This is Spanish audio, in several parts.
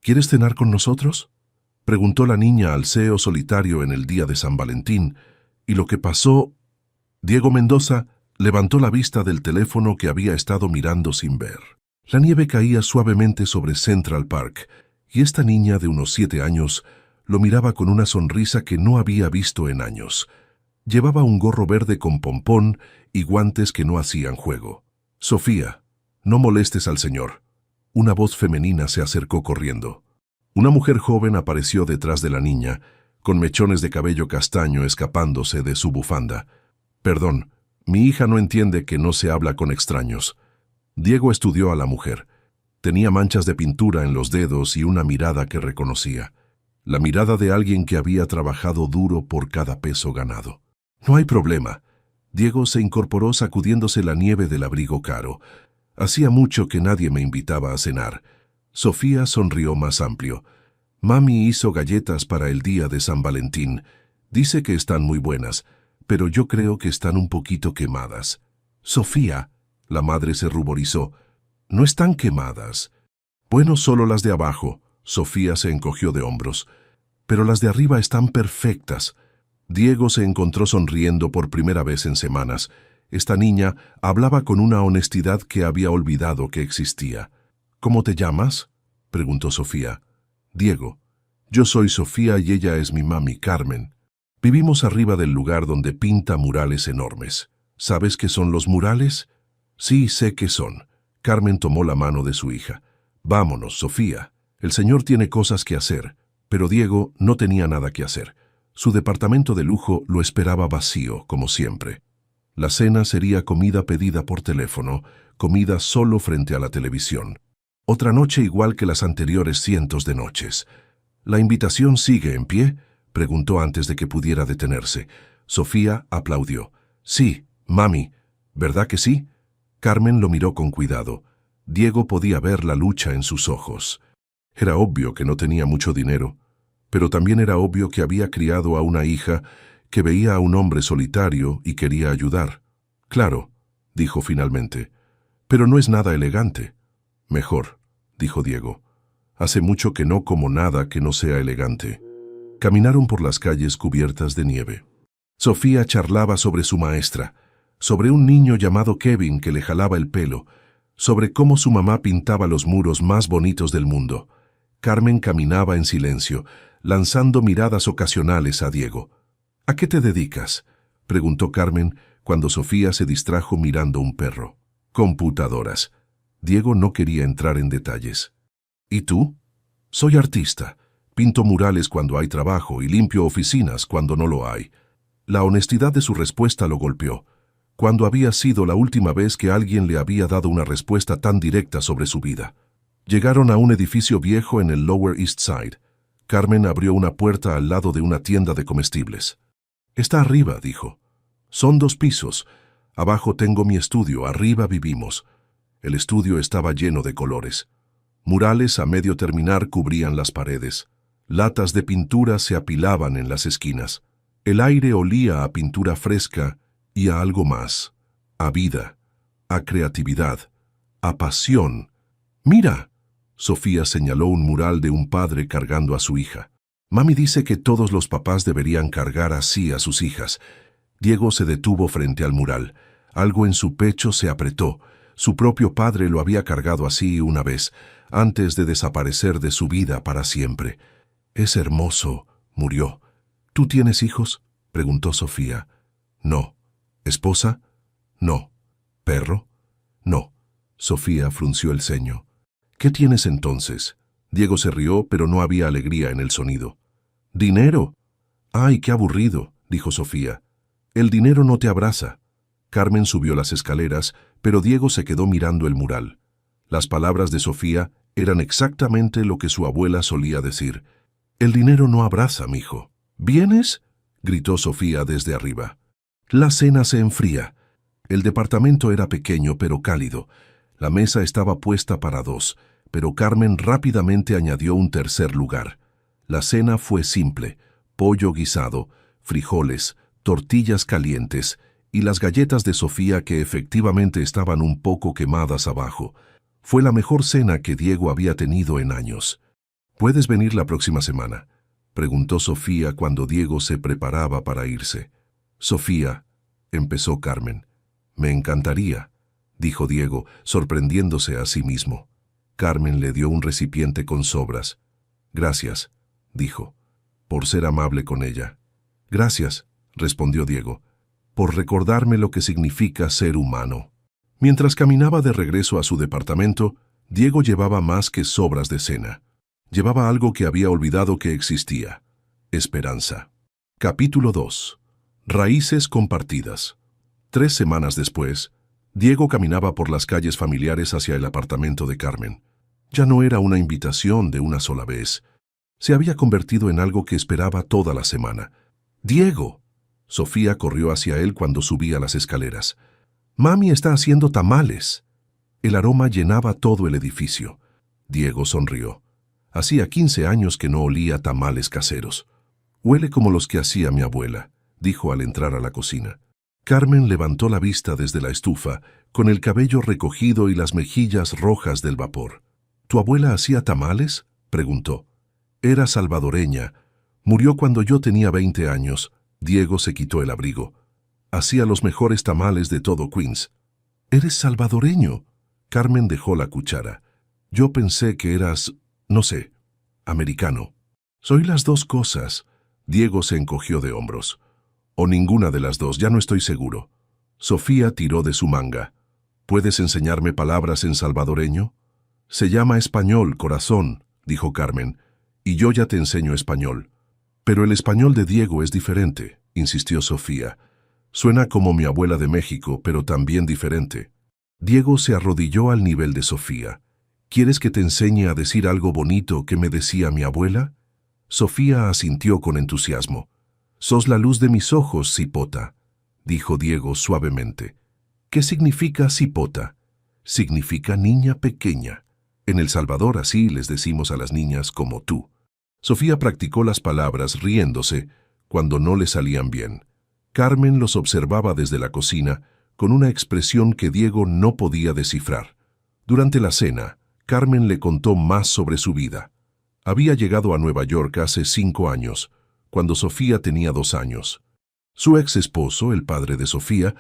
¿Quieres cenar con nosotros?, preguntó la niña al CEO solitario en el día de San Valentín, y lo que pasó... Diego Mendoza levantó la vista del teléfono que había estado mirando sin ver. La nieve caía suavemente sobre Central Park, y esta niña de unos 7 años lo miraba con una sonrisa que no había visto en años. Llevaba un gorro verde con pompón y guantes que no hacían juego. «Sofía, no molestes al señor». Una voz femenina se acercó corriendo. Una mujer joven apareció detrás de la niña, con mechones de cabello castaño escapándose de su bufanda. «Perdón, mi hija no entiende que no se habla con extraños». Diego estudió a la mujer. Tenía manchas de pintura en los dedos y una mirada que reconocía. La mirada de alguien que había trabajado duro por cada peso ganado. «No hay problema». Diego se incorporó sacudiéndose la nieve del abrigo caro. «Hacía mucho que nadie me invitaba a cenar». Sofía sonrió más amplio. «Mami hizo galletas para el día de San Valentín. Dice que están muy buenas, pero yo creo que están un poquito quemadas». «Sofía», la madre se ruborizó, «no están quemadas». «Bueno, solo las de abajo». Sofía se encogió de hombros. «Pero las de arriba están perfectas». Diego se encontró sonriendo por primera vez en semanas. Esta niña hablaba con una honestidad que había olvidado que existía. «¿Cómo te llamas?», preguntó Sofía. «Diego. Yo soy Sofía y ella es mi mami, Carmen. Vivimos arriba del lugar donde pinta murales enormes. ¿Sabes qué son los murales?». «Sí, sé qué son». Carmen tomó la mano de su hija. «Vámonos, Sofía. El señor tiene cosas que hacer». Pero Diego no tenía nada que hacer. Su departamento de lujo lo esperaba vacío, como siempre. La cena sería comida pedida por teléfono, comida solo frente a la televisión. Otra noche igual que las anteriores cientos de noches. «¿La invitación sigue en pie?», preguntó antes de que pudiera detenerse. Sofía aplaudió. «Sí, mami. ¿Verdad que sí?». Carmen lo miró con cuidado. Diego podía ver la lucha en sus ojos. Era obvio que no tenía mucho dinero, pero también era obvio que había criado a una hija que veía a un hombre solitario y quería ayudar. «Claro», dijo finalmente, «pero no es nada elegante». «Mejor», dijo Diego. «Hace mucho que no como nada que no sea elegante». Caminaron por las calles cubiertas de nieve. Sofía charlaba sobre su maestra, sobre un niño llamado Kevin que le jalaba el pelo, sobre cómo su mamá pintaba los muros más bonitos del mundo. Carmen caminaba en silencio, lanzando miradas ocasionales a Diego. «¿A qué te dedicas?», preguntó Carmen cuando Sofía se distrajo mirando un perro. «Computadoras». Diego no quería entrar en detalles. «¿Y tú?». «Soy artista. Pinto murales cuando hay trabajo y limpio oficinas cuando no lo hay». La honestidad de su respuesta lo golpeó. ¿Cuándo había sido la última vez que alguien le había dado una respuesta tan directa sobre su vida? Llegaron a un edificio viejo en el Lower East Side. Carmen abrió una puerta al lado de una tienda de comestibles. «Está arriba», dijo. «Son 2 pisos. Abajo tengo mi estudio, arriba vivimos». El estudio estaba lleno de colores. Murales a medio terminar cubrían las paredes. Latas de pintura se apilaban en las esquinas. El aire olía a pintura fresca y a algo más. A vida, a creatividad, a pasión. «Mira», Sofía señaló un mural de un padre cargando a su hija. «Mami dice que todos los papás deberían cargar así a sus hijas». Diego se detuvo frente al mural. Algo en su pecho se apretó. Su propio padre lo había cargado así una vez, antes de desaparecer de su vida para siempre. «Es hermoso», murió. «¿Tú tienes hijos?», preguntó Sofía. «No». «¿Esposa?». «No». «¿Perro?». «No». Sofía frunció el ceño. «¿Qué tienes entonces?». Diego se rió, pero no había alegría en el sonido. «Dinero». «Ay, qué aburrido», dijo Sofía. «El dinero no te abraza». Carmen subió las escaleras, pero Diego se quedó mirando el mural. Las palabras de Sofía eran exactamente lo que su abuela solía decir. «El dinero no abraza, mijo». «¿Vienes?», gritó Sofía desde arriba. La cena se enfría. El departamento era pequeño pero cálido. La mesa estaba puesta para 2, pero Carmen rápidamente añadió un tercer lugar. La cena fue simple: pollo guisado, frijoles, tortillas calientes y las galletas de Sofía que efectivamente estaban un poco quemadas abajo. Fue la mejor cena que Diego había tenido en años. ¿Puedes venir la próxima semana?, preguntó Sofía cuando Diego se preparaba para irse. Sofía, empezó Carmen. Me encantaría, dijo Diego, sorprendiéndose a sí mismo. Carmen le dio un recipiente con sobras. Gracias, dijo, por ser amable con ella. Gracias, respondió Diego, por recordarme lo que significa ser humano. Mientras caminaba de regreso a su departamento, Diego llevaba más que sobras de cena. Llevaba algo que había olvidado que existía: esperanza. Capítulo 2. Raíces compartidas. 3 semanas después, Diego caminaba por las calles familiares hacia el apartamento de Carmen. Ya no era una invitación de una sola vez. Se había convertido en algo que esperaba toda la semana. ¡Diego! Sofía corrió hacia él cuando subía las escaleras. «Mami está haciendo tamales». El aroma llenaba todo el edificio. Diego sonrió. Hacía 15 años que no olía tamales caseros. «Huele como los que hacía mi abuela», dijo al entrar a la cocina. Carmen levantó la vista desde la estufa, con el cabello recogido y las mejillas rojas del vapor. «¿Tu abuela hacía tamales?», preguntó. «Era salvadoreña. Murió cuando yo tenía 20 años». Diego se quitó el abrigo. «Hacía los mejores tamales de todo Queens». «¿Eres salvadoreño?». Carmen dejó la cuchara. «Yo pensé que eras, no sé, americano». «Soy las dos cosas». Diego se encogió de hombros. «O ninguna de las dos, ya no estoy seguro». Sofía tiró de su manga. «¿Puedes enseñarme palabras en salvadoreño?». «Se llama español, corazón», dijo Carmen, «y yo ya te enseño español». «Pero el español de Diego es diferente», insistió Sofía. «Suena como mi abuela de México, pero también diferente». Diego se arrodilló al nivel de Sofía. «¿Quieres que te enseñe a decir algo bonito que me decía mi abuela?». Sofía asintió con entusiasmo. «Sos la luz de mis ojos, cipota», dijo Diego suavemente. «¿Qué significa cipota?». «Significa niña pequeña. En El Salvador así les decimos a las niñas como tú». Sofía practicó las palabras riéndose cuando no le salían bien. Carmen los observaba desde la cocina con una expresión que Diego no podía descifrar. Durante la cena, Carmen le contó más sobre su vida. Había llegado a Nueva York hace 5 años, cuando Sofía tenía 2 años. Su ex esposo, el padre de Sofía,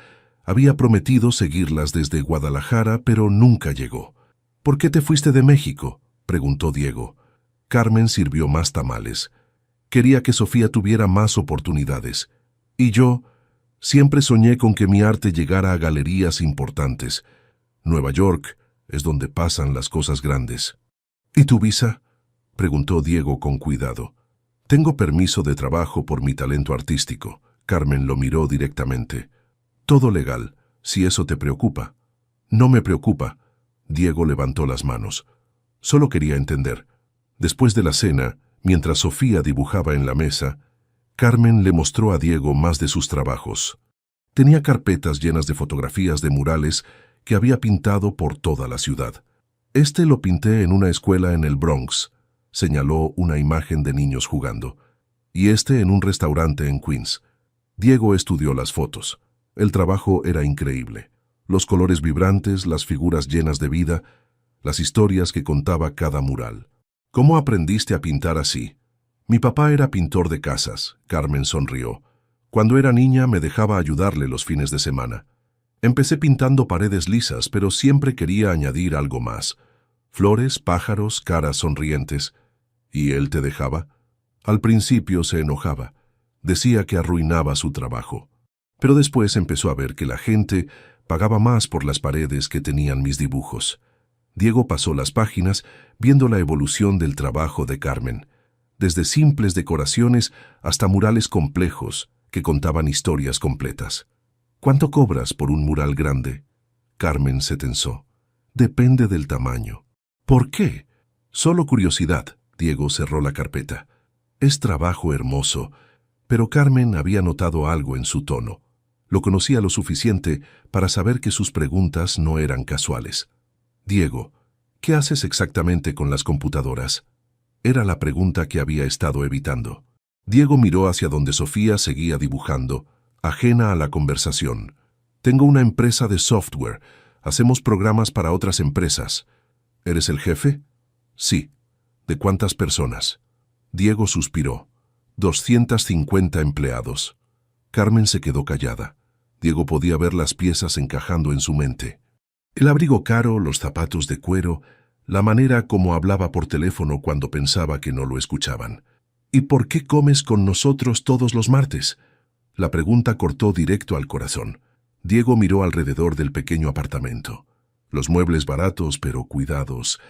había prometido seguirlas desde Guadalajara, pero nunca llegó. «¿Por qué te fuiste de México?», preguntó Diego. Carmen sirvió más tamales. «Quería que Sofía tuviera más oportunidades. Y yo siempre soñé con que mi arte llegara a galerías importantes. Nueva York es donde pasan las cosas grandes». «¿Y tu visa?», preguntó Diego con cuidado. «Tengo permiso de trabajo por mi talento artístico». Carmen lo miró directamente. «Todo legal, si eso te preocupa». «No me preocupa». Diego levantó las manos. «Solo quería entender». Después de la cena, mientras Sofía dibujaba en la mesa, Carmen le mostró a Diego más de sus trabajos. Tenía carpetas llenas de fotografías de murales que había pintado por toda la ciudad. «Este lo pinté en una escuela en el Bronx», señaló una imagen de niños jugando, «y este en un restaurante en Queens». Diego estudió las fotos. El trabajo era increíble. Los colores vibrantes, las figuras llenas de vida, las historias que contaba cada mural. «¿Cómo aprendiste a pintar así?». «Mi papá era pintor de casas», Carmen sonrió. «Cuando era niña me dejaba ayudarle los fines de semana. Empecé pintando paredes lisas, pero siempre quería añadir algo más. Flores, pájaros, caras sonrientes». «¿Y él te dejaba?». «Al principio se enojaba. Decía que arruinaba su trabajo. Pero después empezó a ver que la gente pagaba más por las paredes que tenían mis dibujos». Diego pasó las páginas viendo la evolución del trabajo de Carmen, desde simples decoraciones hasta murales complejos que contaban historias completas. «¿Cuánto cobras por un mural grande?». Carmen se tensó. «Depende del tamaño». «¿Por qué?». «Solo curiosidad». Diego cerró la carpeta. «Es trabajo hermoso», pero Carmen había notado algo en su tono. Lo conocía lo suficiente para saber que sus preguntas no eran casuales. «Diego, ¿qué haces exactamente con las computadoras?». Era la pregunta que había estado evitando. Diego miró hacia donde Sofía seguía dibujando, ajena a la conversación. «Tengo una empresa de software. Hacemos programas para otras empresas». «¿Eres el jefe?». «Sí». ¿De cuántas personas? Diego suspiró. 250 empleados. Carmen se quedó callada. Diego podía ver las piezas encajando en su mente. El abrigo caro, los zapatos de cuero, la manera como hablaba por teléfono cuando pensaba que no lo escuchaban. ¿Y por qué comes con nosotros todos los martes? La pregunta cortó directo al corazón. Diego miró alrededor del pequeño apartamento. Los muebles baratos pero cuidados.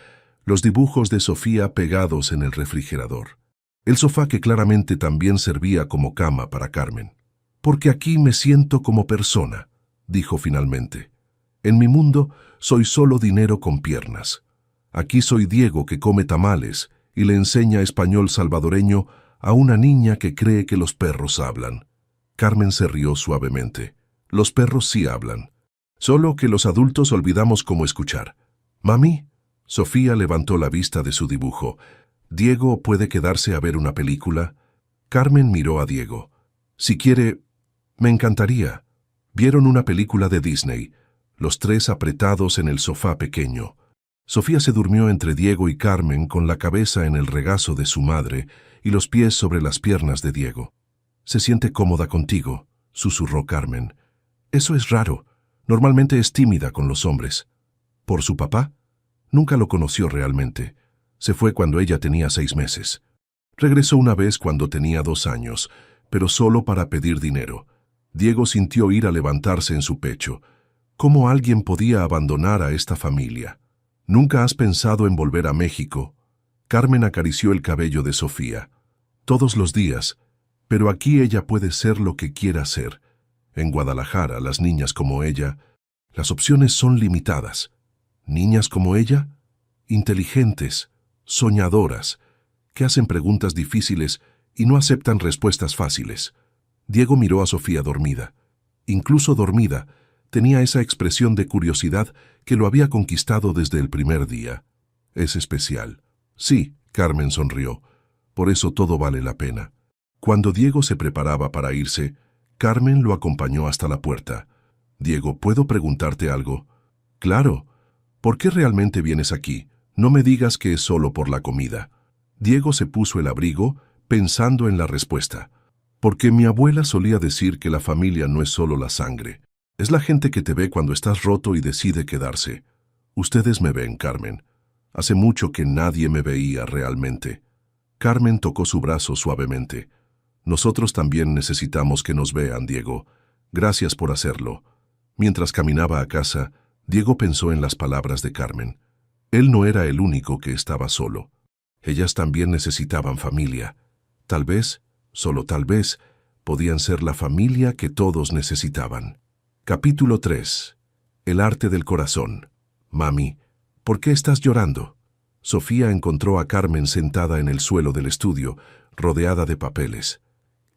Los dibujos de Sofía pegados en el refrigerador. El sofá que claramente también servía como cama para Carmen. «Porque aquí me siento como persona», dijo finalmente. «En mi mundo soy solo dinero con piernas. Aquí soy Diego que come tamales y le enseña español salvadoreño a una niña que cree que los perros hablan». Carmen se rió suavemente. «Los perros sí hablan. Solo que los adultos olvidamos cómo escuchar». «Mami». Sofía levantó la vista de su dibujo. «¿Diego puede quedarse a ver una película?» Carmen miró a Diego. «Si quiere, me encantaría». Vieron una película de Disney, los tres apretados en el sofá pequeño. Sofía se durmió entre Diego y Carmen con la cabeza en el regazo de su madre y los pies sobre las piernas de Diego. «Se siente cómoda contigo», susurró Carmen. «Eso es raro. Normalmente es tímida con los hombres». ¿Por su papá? Nunca lo conoció realmente. Se fue cuando ella tenía 6 meses. Regresó una vez cuando tenía 2 años, pero solo para pedir dinero. Diego sintió ira levantarse en su pecho. ¿Cómo alguien podía abandonar a esta familia? ¿Nunca has pensado en volver a México? Carmen acarició el cabello de Sofía. Todos los días, pero aquí ella puede ser lo que quiera ser. En Guadalajara, las niñas como ella, las opciones son limitadas. Niñas como ella, inteligentes, soñadoras, que hacen preguntas difíciles y no aceptan respuestas fáciles. Diego miró a Sofía dormida. Incluso dormida, tenía esa expresión de curiosidad que lo había conquistado desde el primer día. «Es especial». «Sí», Carmen sonrió. «Por eso todo vale la pena». Cuando Diego se preparaba para irse, Carmen lo acompañó hasta la puerta. «Diego, ¿puedo preguntarte algo?» «Claro. ¿Por qué realmente vienes aquí? No me digas que es solo por la comida». Diego se puso el abrigo, pensando en la respuesta. «Porque mi abuela solía decir que la familia no es solo la sangre. Es la gente que te ve cuando estás roto y decide quedarse. Ustedes me ven, Carmen. Hace mucho que nadie me veía realmente». Carmen tocó su brazo suavemente. «Nosotros también necesitamos que nos vean, Diego. Gracias por hacerlo». Mientras caminaba a casa, Diego pensó en las palabras de Carmen. Él no era el único que estaba solo. Ellas también necesitaban familia. Tal vez, solo tal vez, podían ser la familia que todos necesitaban. Capítulo 3. El arte del corazón. «Mami, ¿por qué estás llorando?» Sofía encontró a Carmen sentada en el suelo del estudio, rodeada de papeles.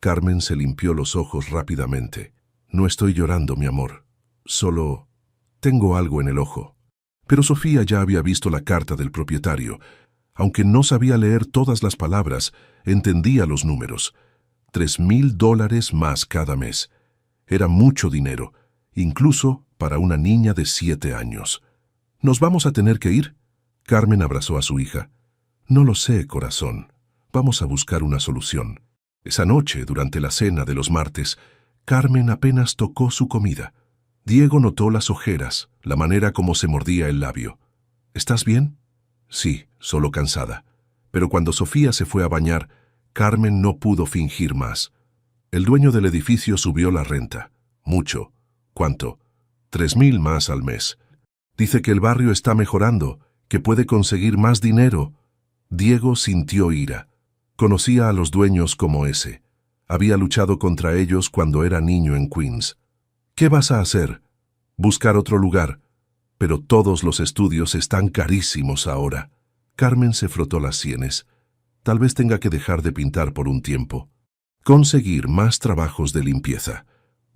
Carmen se limpió los ojos rápidamente. «No estoy llorando, mi amor. Solo tengo algo en el ojo». Pero Sofía ya había visto la carta del propietario. Aunque no sabía leer todas las palabras, entendía los números. $3,000 más cada mes. Era mucho dinero, incluso para una niña de 7 años. «¿Nos vamos a tener que ir?» Carmen abrazó a su hija. «No lo sé, corazón. Vamos a buscar una solución». Esa noche, durante la cena de los martes, Carmen apenas tocó su comida. Diego notó las ojeras, la manera como se mordía el labio. «¿Estás bien?» «Sí, solo cansada». Pero cuando Sofía se fue a bañar, Carmen no pudo fingir más. El dueño del edificio subió la renta. Mucho. ¿Cuánto? 3,000 más al mes. Dice que el barrio está mejorando, que puede conseguir más dinero. Diego sintió ira. Conocía a los dueños como ese. Había luchado contra ellos cuando era niño en Queens. «¿Qué vas a hacer?» «Buscar otro lugar. Pero todos los estudios están carísimos ahora». Carmen se frotó las sienes. «Tal vez tenga que dejar de pintar por un tiempo. Conseguir más trabajos de limpieza».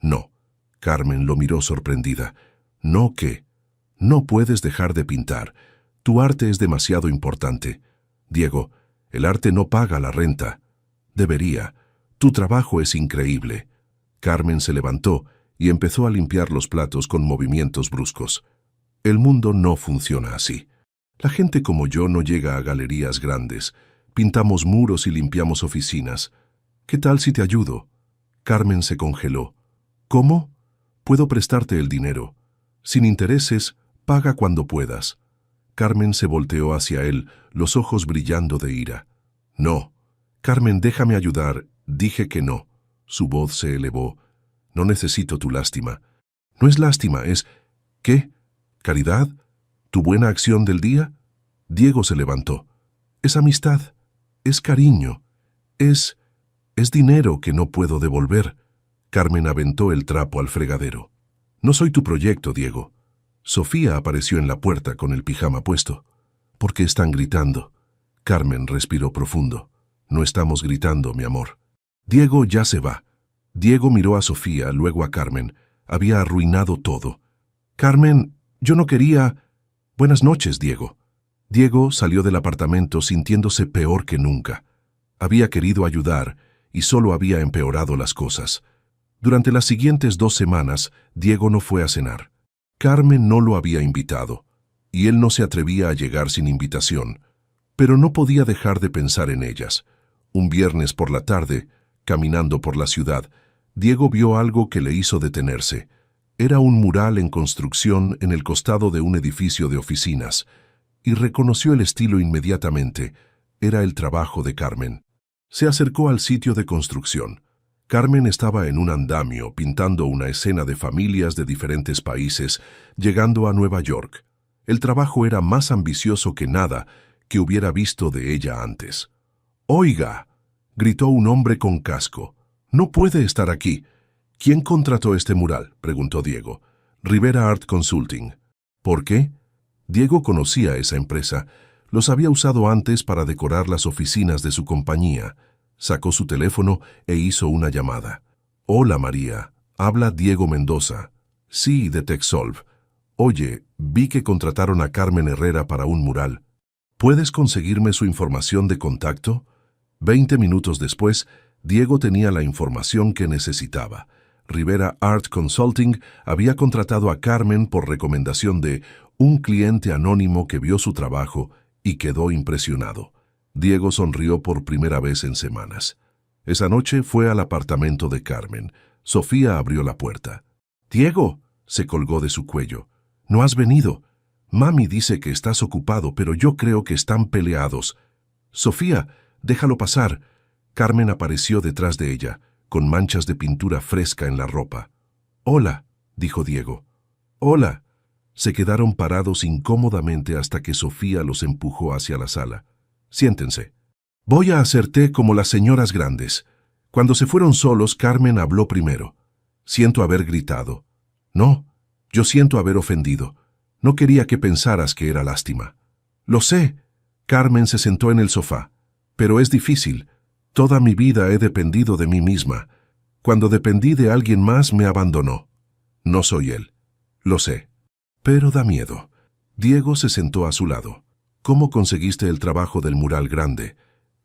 «No». Carmen lo miró sorprendida. «¿No qué?» «No puedes dejar de pintar. Tu arte es demasiado importante. Diego, el arte no paga la renta». «Debería. Tu trabajo es increíble». Carmen se levantó y empezó a limpiar los platos con movimientos bruscos. «El mundo no funciona así». La gente como yo no llega a galerías grandes. Pintamos muros y limpiamos oficinas. ¿Qué tal si te ayudo? Carmen se congeló. ¿Cómo? Puedo prestarte el dinero. Sin intereses, paga cuando puedas. Carmen se volteó hacia él, los ojos brillando de ira. No. Carmen, déjame ayudar. Dije que no. Su voz se elevó. No necesito tu lástima. No es lástima, es... ¿Qué? ¿Caridad? ¿Tu buena acción del día? Diego se levantó. Es amistad. Es cariño. Es dinero que no puedo devolver. Carmen aventó el trapo al fregadero. No soy tu proyecto, Diego. Sofía apareció en la puerta con el pijama puesto. ¿Por qué están gritando? Carmen respiró profundo. No estamos gritando, mi amor. Diego ya se va. Diego miró a Sofía, luego a Carmen. Había arruinado todo. Carmen, yo no quería... Buenas noches, Diego. Diego salió del apartamento sintiéndose peor que nunca. Había querido ayudar y solo había empeorado las cosas. Durante las siguientes 2 semanas, Diego no fue a cenar. Carmen no lo había invitado, y él no se atrevía a llegar sin invitación. Pero no podía dejar de pensar en ellas. Un viernes por la tarde, caminando por la ciudad, Diego vio algo que le hizo detenerse. Era un mural en construcción en el costado de un edificio de oficinas, y reconoció el estilo inmediatamente. Era el trabajo de Carmen. Se acercó al sitio de construcción. Carmen estaba en un andamio pintando una escena de familias de diferentes países, llegando a Nueva York. El trabajo era más ambicioso que nada que hubiera visto de ella antes. «¡Oiga!», gritó un hombre con casco. «No puede estar aquí». «¿Quién contrató este mural?», preguntó Diego. «Rivera Art Consulting». «¿Por qué?». Diego conocía esa empresa. Los había usado antes para decorar las oficinas de su compañía. Sacó su teléfono e hizo una llamada. «Hola, María. Habla Diego Mendoza». «Sí, de TechSolve. Oye, vi que contrataron a Carmen Herrera para un mural. ¿Puedes conseguirme su información de contacto?». 20 minutos después, Diego tenía la información que necesitaba. Rivera Art Consulting había contratado a Carmen por recomendación de un cliente anónimo que vio su trabajo y quedó impresionado. Diego sonrió por primera vez en semanas. Esa noche fue al apartamento de Carmen. Sofía abrió la puerta. «Diego», se colgó de su cuello. «No has venido. Mami dice que estás ocupado, pero yo creo que están peleados». «Sofía, déjalo pasar». Carmen apareció detrás de ella, con manchas de pintura fresca en la ropa. «Hola», dijo Diego. «Hola». Se quedaron parados incómodamente hasta que Sofía los empujó hacia la sala. «Siéntense. Voy a hacer té como las señoras grandes». Cuando se fueron solos, Carmen habló primero. «Siento haber gritado». «No, yo siento haber ofendido. No quería que pensaras que era lástima». «Lo sé». Carmen se sentó en el sofá. «Pero es difícil. Toda mi vida he dependido de mí misma. Cuando dependí de alguien más, me abandonó. No soy él. Lo sé. Pero da miedo». Diego se sentó a su lado. «¿Cómo conseguiste el trabajo del mural grande?».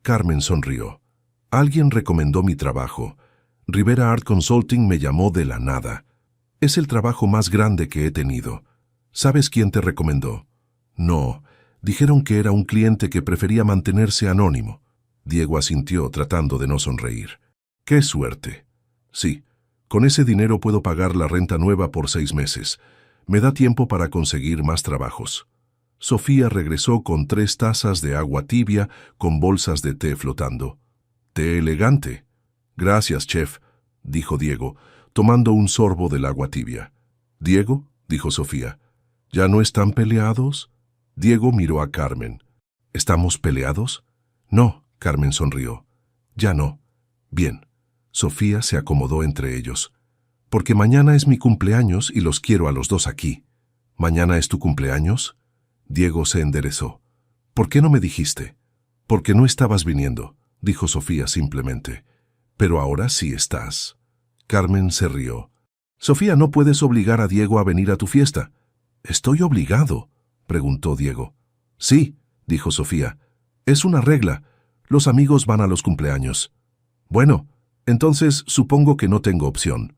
Carmen sonrió. «Alguien recomendó mi trabajo. Rivera Art Consulting me llamó de la nada. Es el trabajo más grande que he tenido. ¿Sabes quién te recomendó?». «No. Dijeron que era un cliente que prefería mantenerse anónimo». Diego asintió, tratando de no sonreír. «¡Qué suerte!». «Sí. Con ese dinero puedo pagar la renta nueva por 6 meses. Me da tiempo para conseguir más trabajos». Sofía regresó con 3 tazas de agua tibia con bolsas de té flotando. «Té elegante». «Gracias, chef», dijo Diego, tomando un sorbo del agua tibia. «Diego», dijo Sofía, «¿ya no están peleados?». Diego miró a Carmen. «¿Estamos peleados?». «No», Carmen sonrió. «Ya no». «Bien». Sofía se acomodó entre ellos. «Porque mañana es mi cumpleaños y los quiero a los 2 aquí». «¿Mañana es tu cumpleaños?». Diego se enderezó. «¿Por qué no me dijiste?». «Porque no estabas viniendo», dijo Sofía simplemente. «Pero ahora sí estás». Carmen se rió. «Sofía, no puedes obligar a Diego a venir a tu fiesta». «¿Estoy obligado?», preguntó Diego. «Sí», dijo Sofía. «Es una regla. Los amigos van a los cumpleaños». «Bueno, entonces supongo que no tengo opción».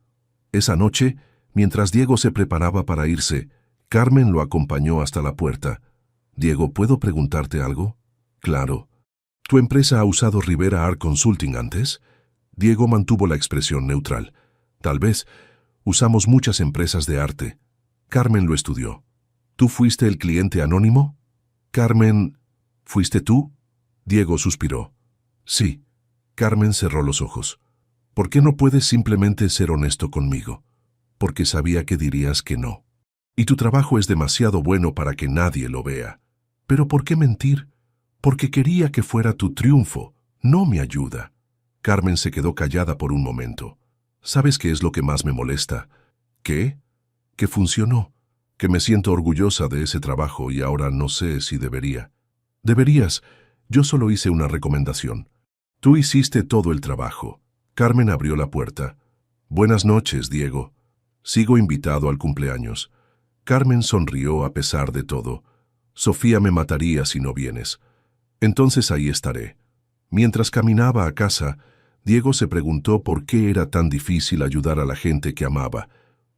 Esa noche, mientras Diego se preparaba para irse, Carmen lo acompañó hasta la puerta. Diego, ¿puedo preguntarte algo? Claro. ¿Tu empresa ha usado Rivera Art Consulting antes? Diego mantuvo la expresión neutral. Tal vez. Usamos muchas empresas de arte. Carmen lo estudió. ¿Tú fuiste el cliente anónimo? Carmen, ¿fuiste tú? Diego suspiró. Sí. Carmen cerró los ojos. ¿Por qué no puedes simplemente ser honesto conmigo? Porque sabía que dirías que no. Y tu trabajo es demasiado bueno para que nadie lo vea. ¿Pero por qué mentir? Porque quería que fuera tu triunfo, no mi ayuda. Carmen se quedó callada por un momento. ¿Sabes qué es lo que más me molesta? ¿Qué? Que funcionó. Que me siento orgullosa de ese trabajo y ahora no sé si debería. Deberías. Yo solo hice una recomendación. Tú hiciste todo el trabajo. Carmen abrió la puerta. Buenas noches, Diego. Sigo invitado al cumpleaños. Carmen sonrió a pesar de todo. Sofía me mataría si no vienes. Entonces ahí estaré. Mientras caminaba a casa, Diego se preguntó por qué era tan difícil ayudar a la gente que amaba,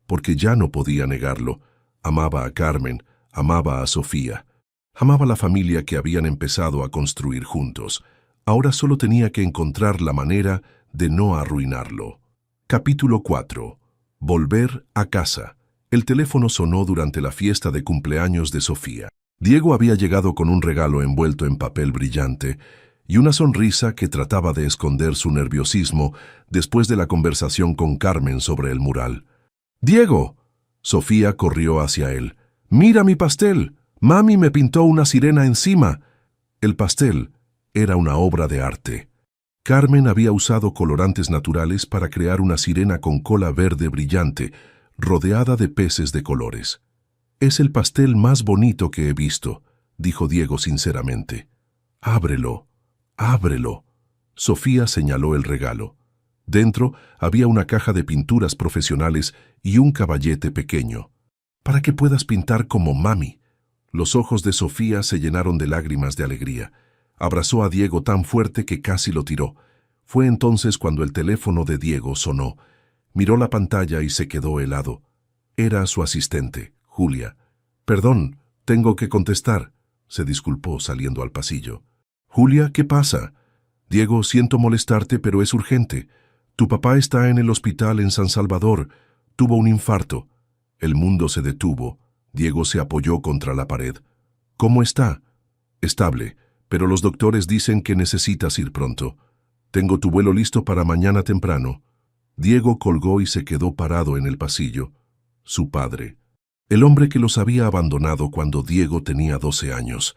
porque ya no podía negarlo. Amaba a Carmen, amaba a Sofía, amaba la familia que habían empezado a construir juntos. Ahora solo tenía que encontrar la manera de no arruinarlo. Capítulo 4. Volver a casa. El teléfono sonó durante la fiesta de cumpleaños de Sofía. Diego había llegado con un regalo envuelto en papel brillante y una sonrisa que trataba de esconder su nerviosismo después de la conversación con Carmen sobre el mural. ¡Diego! Sofía corrió hacia él. ¡Mira mi pastel! Mami me pintó una sirena encima. El pastel era una obra de arte. Carmen había usado colorantes naturales para crear una sirena con cola verde brillante, rodeada de peces de colores. «Es el pastel más bonito que he visto», dijo Diego sinceramente. «Ábrelo, ábrelo». Sofía señaló el regalo. Dentro había una caja de pinturas profesionales y un caballete pequeño. «Para que puedas pintar como mami». Los ojos de Sofía se llenaron de lágrimas de alegría. Abrazó a Diego tan fuerte que casi lo tiró. Fue entonces cuando el teléfono de Diego sonó. Miró la pantalla y se quedó helado. Era su asistente, Julia. «Perdón, tengo que contestar», se disculpó saliendo al pasillo. «Julia, ¿qué pasa?» «Diego, siento molestarte, pero es urgente. Tu papá está en el hospital en San Salvador. Tuvo un infarto». El mundo se detuvo. Diego se apoyó contra la pared. «¿Cómo está?» «Estable, pero los doctores dicen que necesitas ir pronto. Tengo tu vuelo listo para mañana temprano». Diego colgó y se quedó parado en el pasillo. Su padre. El hombre que los había abandonado cuando Diego tenía 12 años.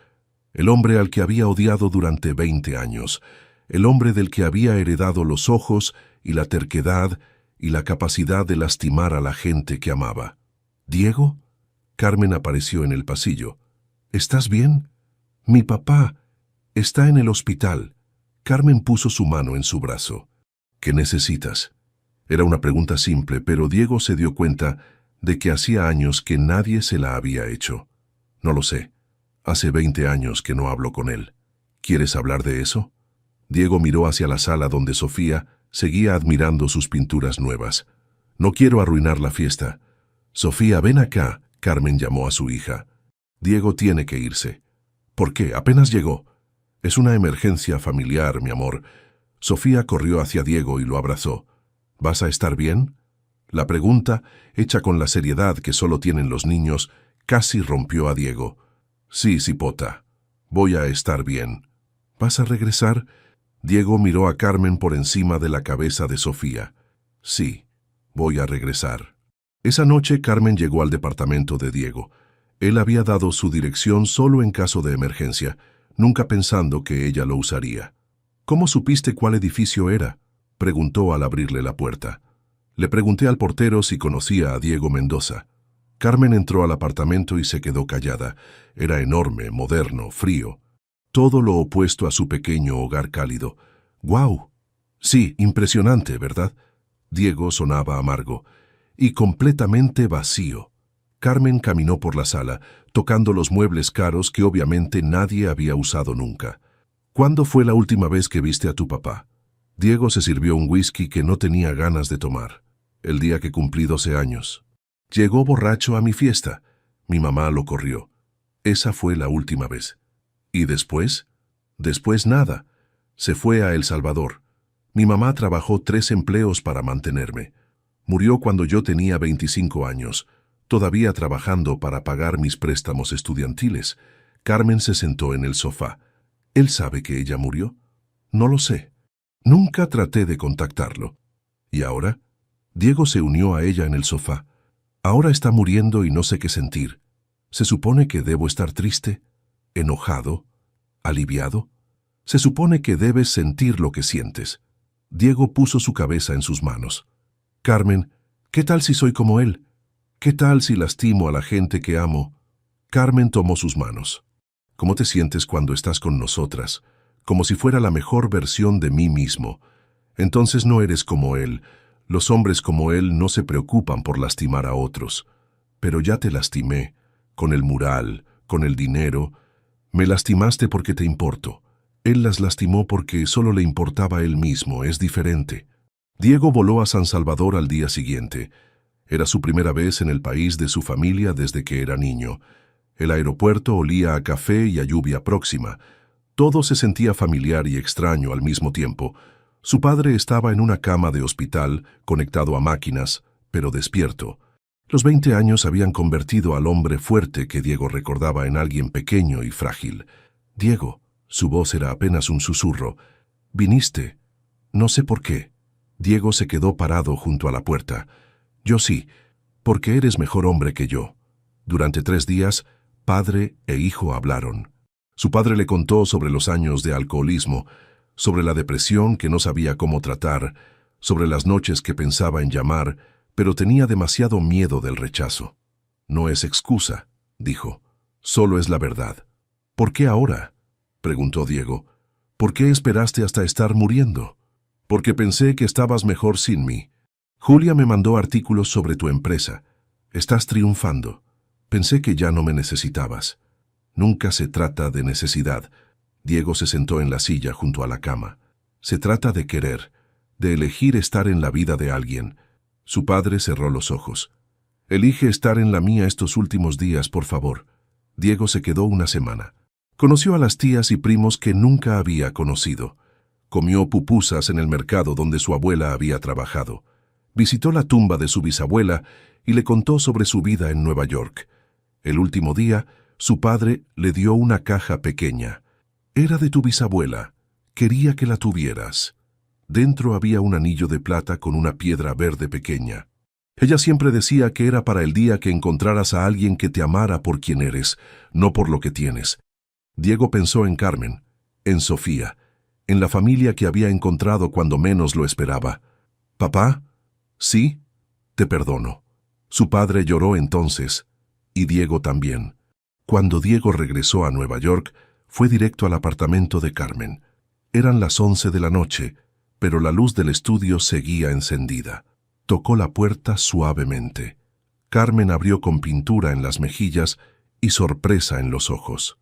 El hombre al que había odiado durante 20 años. El hombre del que había heredado los ojos y la terquedad y la capacidad de lastimar a la gente que amaba. «¿Diego?» Carmen apareció en el pasillo. «¿Estás bien?» «Mi papá está en el hospital». Carmen puso su mano en su brazo. «¿Qué necesitas?» Era una pregunta simple, pero Diego se dio cuenta de que hacía años que nadie se la había hecho. «No lo sé. Hace 20 años que no hablo con él. ¿Quieres hablar de eso?» Diego miró hacia la sala donde Sofía seguía admirando sus pinturas nuevas. «No quiero arruinar la fiesta». «Sofía, ven acá», Carmen llamó a su hija. «Diego tiene que irse». «¿Por qué? Apenas llegó». «Es una emergencia familiar, mi amor». Sofía corrió hacia Diego y lo abrazó. «¿Vas a estar bien?» La pregunta, hecha con la seriedad que solo tienen los niños, casi rompió a Diego. «Sí, cipota. Voy a estar bien». «¿Vas a regresar?» Diego miró a Carmen por encima de la cabeza de Sofía. «Sí, voy a regresar». Esa noche Carmen llegó al departamento de Diego. Él había dado su dirección solo en caso de emergencia, nunca pensando que ella lo usaría. «¿Cómo supiste cuál edificio era?», preguntó al abrirle la puerta. «Le pregunté al portero si conocía a Diego Mendoza». Carmen entró al apartamento y se quedó callada. Era enorme, moderno, frío. Todo lo opuesto a su pequeño hogar cálido. «¡Guau! Sí, impresionante, ¿verdad?» Diego sonaba amargo. «Y completamente vacío». Carmen caminó por la sala, tocando los muebles caros que obviamente nadie había usado nunca. «¿Cuándo fue la última vez que viste a tu papá?» Diego se sirvió un whisky que no tenía ganas de tomar. «El día que cumplí 12 años. Llegó borracho a mi fiesta. Mi mamá lo corrió». Esa fue la última vez. ¿Y después? Después nada. Se fue a El Salvador. Mi mamá trabajó 3 empleos para mantenerme. Murió cuando yo tenía 25 años, todavía trabajando para pagar mis préstamos estudiantiles. Carmen se sentó en el sofá. ¿Él sabe que ella murió? No lo sé. Nunca traté de contactarlo. ¿Y ahora? Diego se unió a ella en el sofá. Ahora está muriendo y no sé qué sentir. ¿Se supone que debo estar triste? ¿Enojado? ¿Aliviado? Se supone que debes sentir lo que sientes. Diego puso su cabeza en sus manos. Carmen, ¿qué tal si soy como él? ¿Qué tal si lastimo a la gente que amo? Carmen tomó sus manos. ¿Cómo te sientes cuando estás con nosotras? Como si fuera la mejor versión de mí mismo. Entonces no eres como él. Los hombres como él no se preocupan por lastimar a otros. Pero ya te lastimé, con el mural, con el dinero. Me lastimaste porque te importo. Él las lastimó porque solo le importaba a él mismo, es diferente. Diego voló a San Salvador al día siguiente. Era su primera vez en el país de su familia desde que era niño. El aeropuerto olía a café y a lluvia próxima. Todo se sentía familiar y extraño al mismo tiempo. Su padre estaba en una cama de hospital, conectado a máquinas, pero despierto. Los 20 años habían convertido al hombre fuerte que Diego recordaba en alguien pequeño y frágil. Diego, su voz era apenas un susurro. ¿Viniste? No sé por qué. Diego se quedó parado junto a la puerta. Yo sí, porque eres mejor hombre que yo. Durante 3 días, padre e hijo hablaron. Su padre le contó sobre los años de alcoholismo, sobre la depresión que no sabía cómo tratar, sobre las noches que pensaba en llamar, pero tenía demasiado miedo del rechazo. No es excusa, dijo, solo es la verdad. ¿Por qué ahora?, preguntó Diego. ¿Por qué esperaste hasta estar muriendo? Porque pensé que estabas mejor sin mí. Julia me mandó artículos sobre tu empresa. Estás triunfando. Pensé que ya no me necesitabas. Nunca se trata de necesidad. Diego se sentó en la silla junto a la cama. Se trata de querer, de elegir estar en la vida de alguien. Su padre cerró los ojos. Elige estar en la mía estos últimos días, por favor. Diego se quedó una semana. Conoció a las tías y primos que nunca había conocido. Comió pupusas en el mercado donde su abuela había trabajado. Visitó la tumba de su bisabuela y le contó sobre su vida en Nueva York. El último día, su padre le dio una caja pequeña. Era de tu bisabuela. Quería que la tuvieras. Dentro había un anillo de plata con una piedra verde pequeña. Ella siempre decía que era para el día que encontraras a alguien que te amara por quien eres, no por lo que tienes. Diego pensó en Carmen, en Sofía, en la familia que había encontrado cuando menos lo esperaba. «¿Papá? Sí, te perdono». Su padre lloró entonces, y Diego también. Cuando Diego regresó a Nueva York, fue directo al apartamento de Carmen. Eran las 11 de la noche, pero la luz del estudio seguía encendida. Tocó la puerta suavemente. Carmen abrió con pintura en las mejillas y sorpresa en los ojos.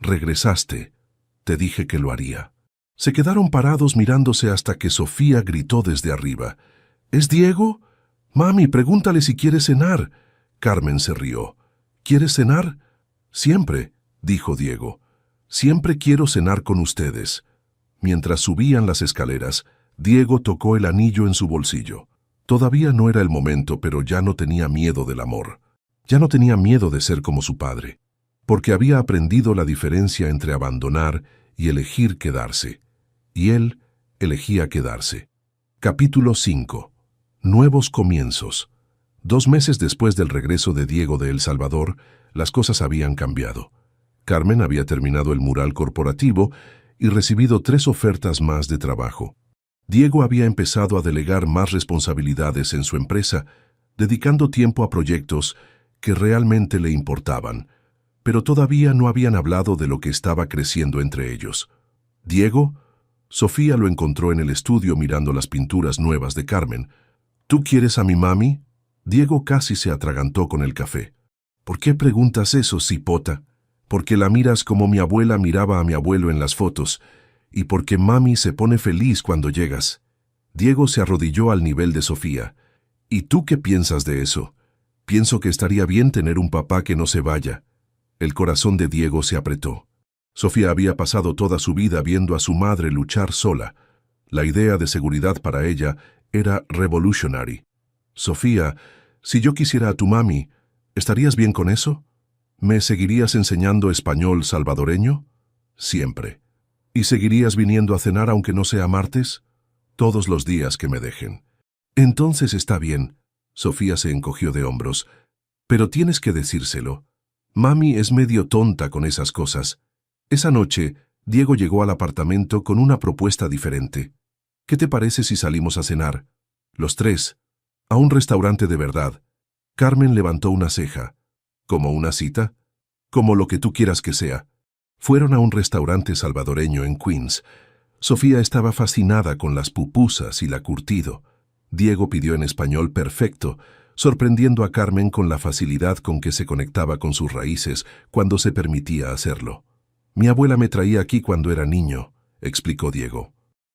«Regresaste. Te dije que lo haría». Se quedaron parados mirándose hasta que Sofía gritó desde arriba. «¿Es Diego? Mami, pregúntale si quiere cenar». Carmen se rió. «¿Quieres cenar?» «Siempre», dijo Diego. «Siempre quiero cenar con ustedes». Mientras subían las escaleras, Diego tocó el anillo en su bolsillo. Todavía no era el momento, pero ya no tenía miedo del amor. Ya no tenía miedo de ser como su padre, porque había aprendido la diferencia entre abandonar y elegir quedarse. Y él elegía quedarse. Capítulo 5. Nuevos comienzos. 2 meses después del regreso de Diego de El Salvador, las cosas habían cambiado. Carmen había terminado el mural corporativo y recibido 3 ofertas más de trabajo. Diego había empezado a delegar más responsabilidades en su empresa, dedicando tiempo a proyectos que realmente le importaban, pero todavía no habían hablado de lo que estaba creciendo entre ellos. «Diego», Sofía lo encontró en el estudio mirando las pinturas nuevas de Carmen. «¿Tú quieres a mi mami?» Diego casi se atragantó con el café. «¿Por qué preguntas eso, cipota?» «Porque la miras como mi abuela miraba a mi abuelo en las fotos, y porque mami se pone feliz cuando llegas». Diego se arrodilló al nivel de Sofía. «¿Y tú qué piensas de eso?» «Pienso que estaría bien tener un papá que no se vaya». El corazón de Diego se apretó. Sofía había pasado toda su vida viendo a su madre luchar sola. La idea de seguridad para ella era revolutionary. Sofía, si yo quisiera a tu mami, ¿estarías bien con eso? ¿Me seguirías enseñando español salvadoreño? Siempre. ¿Y seguirías viniendo a cenar aunque no sea martes? Todos los días que me dejen. Entonces está bien. Sofía se encogió de hombros. Pero tienes que decírselo. Mami es medio tonta con esas cosas. Esa noche, Diego llegó al apartamento con una propuesta diferente. ¿Qué te parece si salimos a cenar? Los tres. A un restaurante de verdad. Carmen levantó una ceja. ¿Como una cita? Como lo que tú quieras que sea. Fueron a un restaurante salvadoreño en Queens. Sofía estaba fascinada con las pupusas y la curtido. Diego pidió en español perfecto, sorprendiendo a Carmen con la facilidad con que se conectaba con sus raíces cuando se permitía hacerlo. Mi abuela me traía aquí cuando era niño, explicó Diego.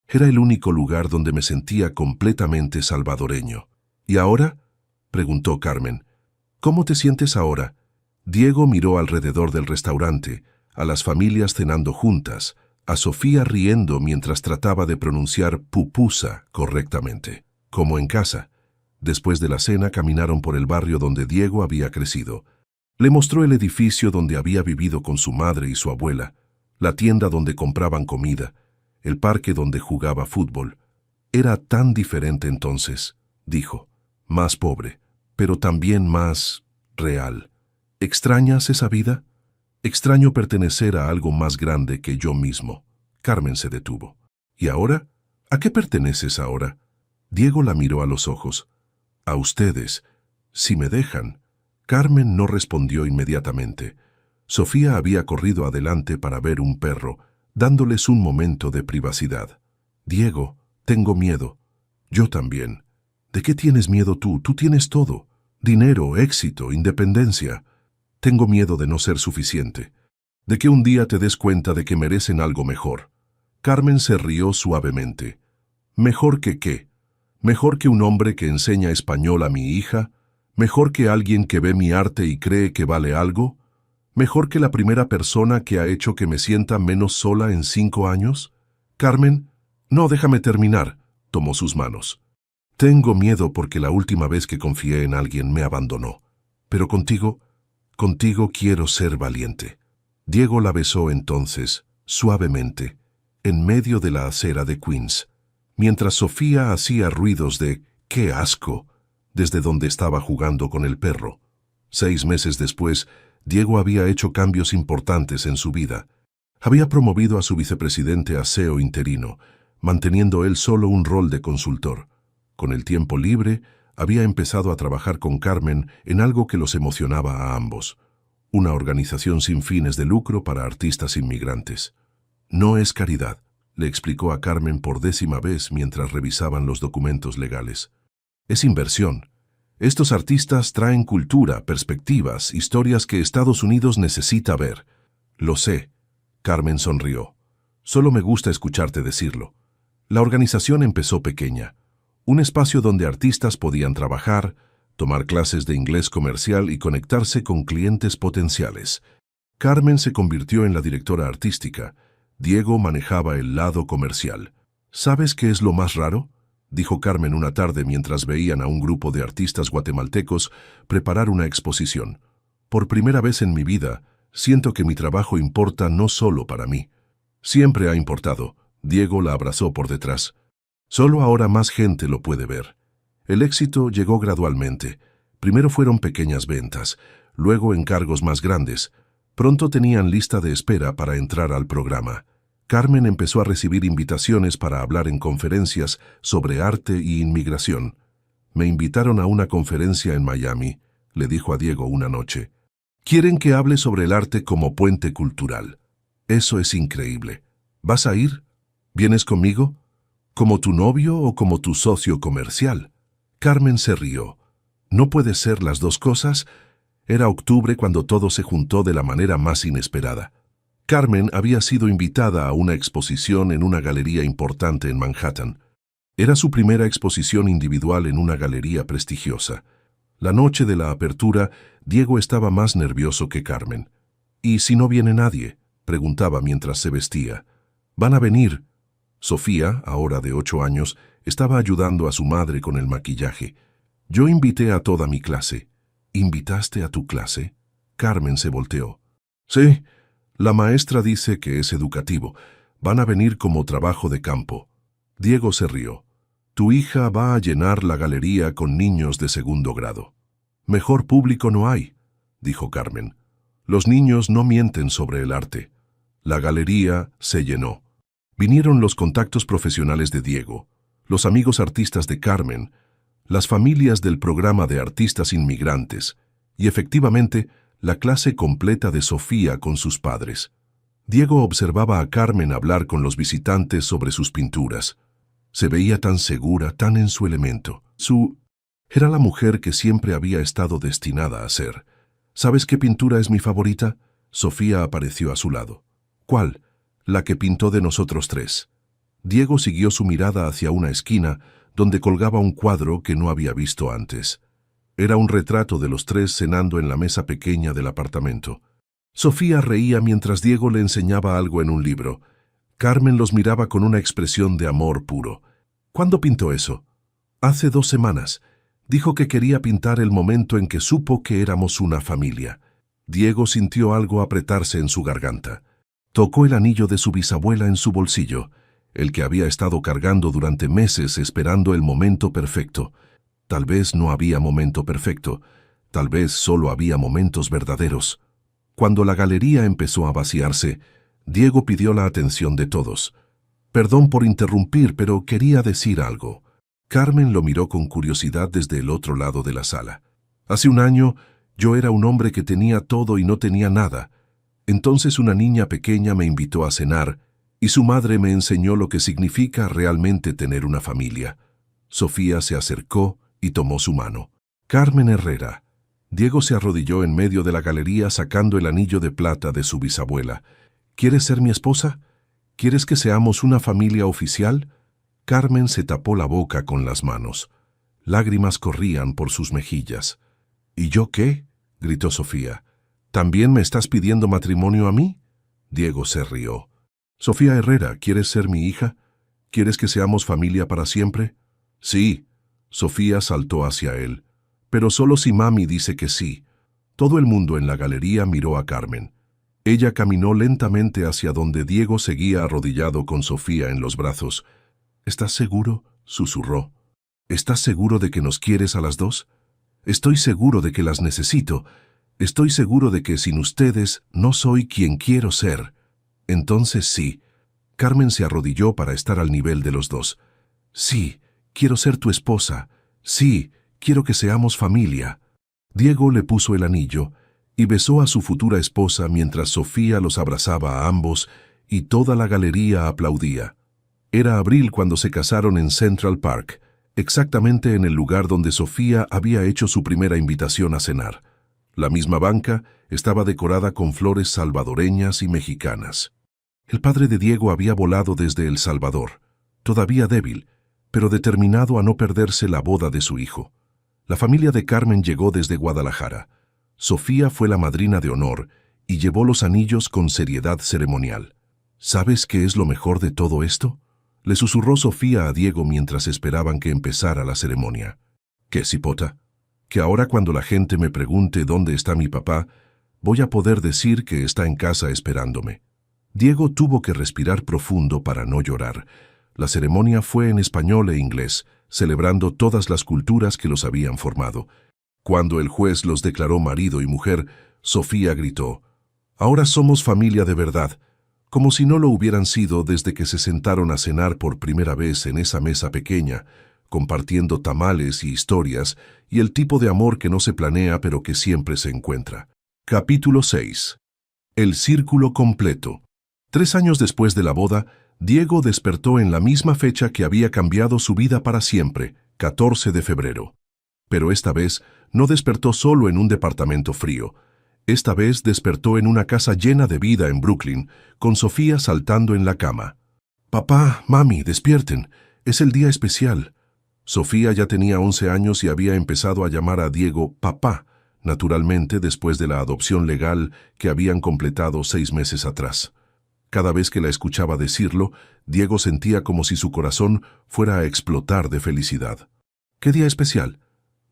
Era el único lugar donde me sentía completamente salvadoreño. ¿Y ahora? Preguntó Carmen. ¿Cómo te sientes ahora? Diego miró alrededor del restaurante, a las familias cenando juntas, a Sofía riendo mientras trataba de pronunciar pupusa correctamente, como en casa. Después de la cena caminaron por el barrio donde Diego había crecido. Le mostró el edificio donde había vivido con su madre y su abuela, la tienda donde compraban comida, el parque donde jugaba fútbol. Era tan diferente entonces, dijo, más pobre, pero también más real. ¿Extrañas esa vida? Extraño pertenecer a algo más grande que yo mismo. Carmen se detuvo. ¿Y ahora? ¿A qué perteneces ahora? Diego la miró a los ojos. A ustedes, si me dejan. Carmen no respondió inmediatamente. Sofía había corrido adelante para ver un perro, dándoles un momento de privacidad. Diego, tengo miedo. Yo también. ¿De qué tienes miedo tú? Tú tienes todo. Dinero, éxito, independencia. Tengo miedo de no ser suficiente. De que un día te des cuenta de que merecen algo mejor. Carmen se rió suavemente. ¿Mejor que qué? ¿Mejor que un hombre que enseña español a mi hija? ¿Mejor que alguien que ve mi arte y cree que vale algo? ¿Mejor que la primera persona que ha hecho que me sienta menos sola en 5 años? Carmen, no, déjame terminar. Tomó sus manos. Tengo miedo porque la última vez que confié en alguien me abandonó. Pero contigo quiero ser valiente. Diego la besó entonces, suavemente, en medio de la acera de Queens, mientras Sofía hacía ruidos de ¡qué asco!, desde donde estaba jugando con el perro. 6 meses después, Diego había hecho cambios importantes en su vida. Había promovido a su vicepresidente a CEO interino, manteniendo él solo un rol de consultor. Con el tiempo libre, había empezado a trabajar con Carmen en algo que los emocionaba a ambos, una organización sin fines de lucro para artistas inmigrantes. No es caridad, le explicó a Carmen por 10ª vez mientras revisaban los documentos legales. Es inversión. Estos artistas traen cultura, perspectivas, historias que Estados Unidos necesita ver. Lo sé. Carmen sonrió. Solo me gusta escucharte decirlo. La organización empezó pequeña. Un espacio donde artistas podían trabajar, tomar clases de inglés comercial y conectarse con clientes potenciales. Carmen se convirtió en la directora artística. Diego manejaba el lado comercial. ¿Sabes qué es lo más raro?, dijo Carmen una tarde mientras veían a un grupo de artistas guatemaltecos preparar una exposición. Por primera vez en mi vida, siento que mi trabajo importa no solo para mí. Siempre ha importado. Diego la abrazó por detrás. Solo ahora más gente lo puede ver. El éxito llegó gradualmente. Primero fueron pequeñas ventas, luego encargos más grandes. Pronto tenían lista de espera para entrar al programa. Carmen empezó a recibir invitaciones para hablar en conferencias sobre arte y inmigración. Me invitaron a una conferencia en Miami, le dijo a Diego una noche. Quieren que hable sobre el arte como puente cultural. Eso es increíble. ¿Vas a ir? ¿Vienes conmigo? ¿Como tu novio o como tu socio comercial? Carmen se rió. ¿No puede ser las dos cosas? Era octubre cuando todo se juntó de la manera más inesperada. Carmen había sido invitada a una exposición en una galería importante en Manhattan. Era su primera exposición individual en una galería prestigiosa. La noche de la apertura, Diego estaba más nervioso que Carmen. ¿Y si no viene nadie?, preguntaba mientras se vestía. «Van a venir». Sofía, ahora de 8 años, estaba ayudando a su madre con el maquillaje. «Yo invité a toda mi clase». «¿Invitaste a tu clase?» Carmen se volteó. «Sí, la maestra dice que es educativo. Van a venir como trabajo de campo». Diego se rió. «Tu hija va a llenar la galería con niños de segundo grado». «Mejor público no hay», dijo Carmen. «Los niños no mienten sobre el arte». La galería se llenó. Vinieron los contactos profesionales de Diego, los amigos artistas de Carmen, las familias del programa de artistas inmigrantes y, efectivamente, la clase completa de Sofía con sus padres. Diego observaba a Carmen hablar con los visitantes sobre sus pinturas. Se veía tan segura, tan en su elemento. Era la mujer que siempre había estado destinada a ser. «¿Sabes qué pintura es mi favorita?» Sofía apareció a su lado. «¿Cuál?» «La que pintó de nosotros tres». Diego siguió su mirada hacia una esquina donde colgaba un cuadro que no había visto antes. Era un retrato de los tres cenando en la mesa pequeña del apartamento. Sofía reía mientras Diego le enseñaba algo en un libro. Carmen los miraba con una expresión de amor puro. «¿Cuándo pintó eso?» «Hace 2 semanas. Dijo que quería pintar el momento en que supo que éramos una familia». Diego sintió algo apretarse en su garganta. Tocó el anillo de su bisabuela en su bolsillo, el que había estado cargando durante meses esperando el momento perfecto. Tal vez no había momento perfecto, tal vez solo había momentos verdaderos. Cuando la galería empezó a vaciarse, Diego pidió la atención de todos. «Perdón por interrumpir, pero quería decir algo». Carmen lo miró con curiosidad desde el otro lado de la sala. «Hace un año, yo era un hombre que tenía todo y no tenía nada. Entonces una niña pequeña me invitó a cenar, y su madre me enseñó lo que significa realmente tener una familia». Sofía se acercó y tomó su mano. «Carmen Herrera». Diego se arrodilló en medio de la galería sacando el anillo de plata de su bisabuela. «¿Quieres ser mi esposa? ¿Quieres que seamos una familia oficial?» Carmen se tapó la boca con las manos. Lágrimas corrían por sus mejillas. «¿Y yo qué?», gritó Sofía. «¿También me estás pidiendo matrimonio a mí?» Diego se rió. «Sofía Herrera, ¿quieres ser mi hija? ¿Quieres que seamos familia para siempre?» «Sí». Sofía saltó hacia él. «Pero solo si mami dice que sí». Todo el mundo en la galería miró a Carmen. Ella caminó lentamente hacia donde Diego seguía arrodillado con Sofía en los brazos. «¿Estás seguro?», susurró. «¿Estás seguro de que nos quieres a las dos?» «Estoy seguro de que las necesito. Estoy seguro de que sin ustedes no soy quien quiero ser». «Entonces sí». Carmen se arrodilló para estar al nivel de los dos. «Sí, quiero ser tu esposa. Sí, quiero que seamos familia». Diego le puso el anillo y besó a su futura esposa mientras Sofía los abrazaba a ambos y toda la galería aplaudía. Era abril cuando se casaron en Central Park, exactamente en el lugar donde Sofía había hecho su primera invitación a cenar. La misma banca estaba decorada con flores salvadoreñas y mexicanas. El padre de Diego había volado desde El Salvador, todavía débil, pero determinado a no perderse la boda de su hijo. La familia de Carmen llegó desde Guadalajara. Sofía fue la madrina de honor y llevó los anillos con seriedad ceremonial. «¿Sabes qué es lo mejor de todo esto?», le susurró Sofía a Diego mientras esperaban que empezara la ceremonia. «¿Qué, cipota?». «Que ahora cuando la gente me pregunte dónde está mi papá, voy a poder decir que está en casa esperándome». Diego tuvo que respirar profundo para no llorar. La ceremonia fue en español e inglés, celebrando todas las culturas que los habían formado. Cuando el juez los declaró marido y mujer, Sofía gritó: «Ahora somos familia de verdad», como si no lo hubieran sido desde que se sentaron a cenar por primera vez en esa mesa pequeña, compartiendo tamales y historias y el tipo de amor que no se planea pero que siempre se encuentra. Capítulo 6. El círculo completo. 3 años después de la boda, Diego despertó en la misma fecha que había cambiado su vida para siempre, 14 de febrero. Pero esta vez no despertó solo en un departamento frío. Esta vez despertó en una casa llena de vida en Brooklyn, con Sofía saltando en la cama. «Papá, mami, despierten. Es el día especial». Sofía ya tenía 11 años y había empezado a llamar a Diego papá, naturalmente después de la adopción legal que habían completado 6 meses atrás. Cada vez que la escuchaba decirlo, Diego sentía como si su corazón fuera a explotar de felicidad. ¿Qué día especial?,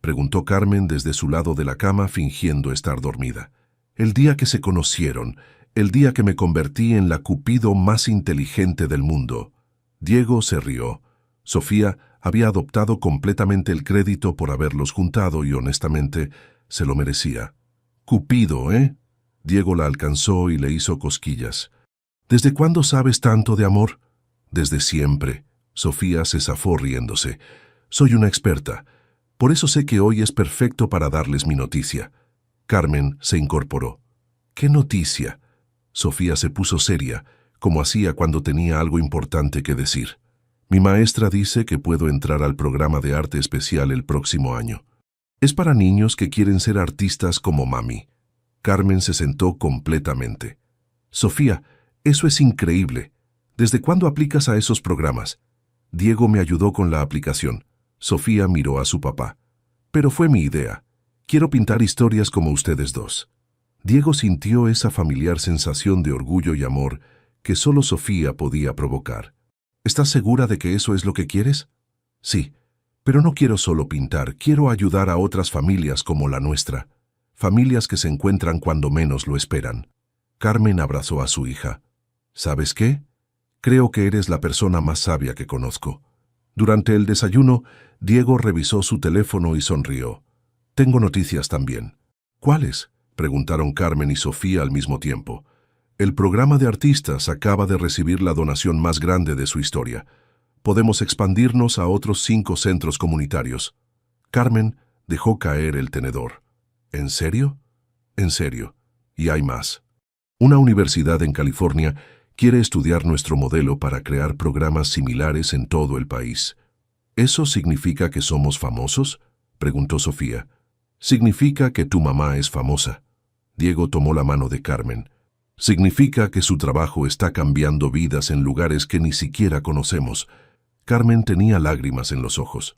preguntó Carmen desde su lado de la cama fingiendo estar dormida. El día que se conocieron, el día que me convertí en la cupido más inteligente del mundo. Diego se rió. Sofía había adoptado completamente el crédito por haberlos juntado y honestamente se lo merecía. Cupido, ¿eh? Diego la alcanzó y le hizo cosquillas. ¿Desde cuándo sabes tanto de amor? Desde siempre. Sofía se zafó riéndose. Soy una experta. Por eso sé que hoy es perfecto para darles mi noticia. Carmen se incorporó. ¿Qué noticia? Sofía se puso seria, como hacía cuando tenía algo importante que decir. Mi maestra dice que puedo entrar al programa de arte especial el próximo año. Es para niños que quieren ser artistas como mami. Carmen se sentó completamente. Sofía, eso es increíble. ¿Desde cuándo aplicas a esos programas? Diego me ayudó con la aplicación. Sofía miró a su papá. Pero fue mi idea. Quiero pintar historias como ustedes dos. Diego sintió esa familiar sensación de orgullo y amor que solo Sofía podía provocar. ¿Estás segura de que eso es lo que quieres? Sí, pero no quiero solo pintar, quiero ayudar a otras familias como la nuestra. Familias que se encuentran cuando menos lo esperan. Carmen abrazó a su hija. ¿Sabes qué? Creo que eres la persona más sabia que conozco. Durante el desayuno, Diego revisó su teléfono y sonrió. Tengo noticias también. ¿Cuáles?, preguntaron Carmen y Sofía al mismo tiempo. El programa de artistas acaba de recibir la donación más grande de su historia. Podemos expandirnos a otros 5 centros comunitarios. Carmen dejó caer el tenedor. ¿En serio? En serio. Y hay más. Una universidad en California quiere estudiar nuestro modelo para crear programas similares en todo el país. ¿Eso significa que somos famosos?, preguntó Sofía. Significa que tu mamá es famosa. Diego tomó la mano de Carmen. Significa que su trabajo está cambiando vidas en lugares que ni siquiera conocemos. Carmen tenía lágrimas en los ojos.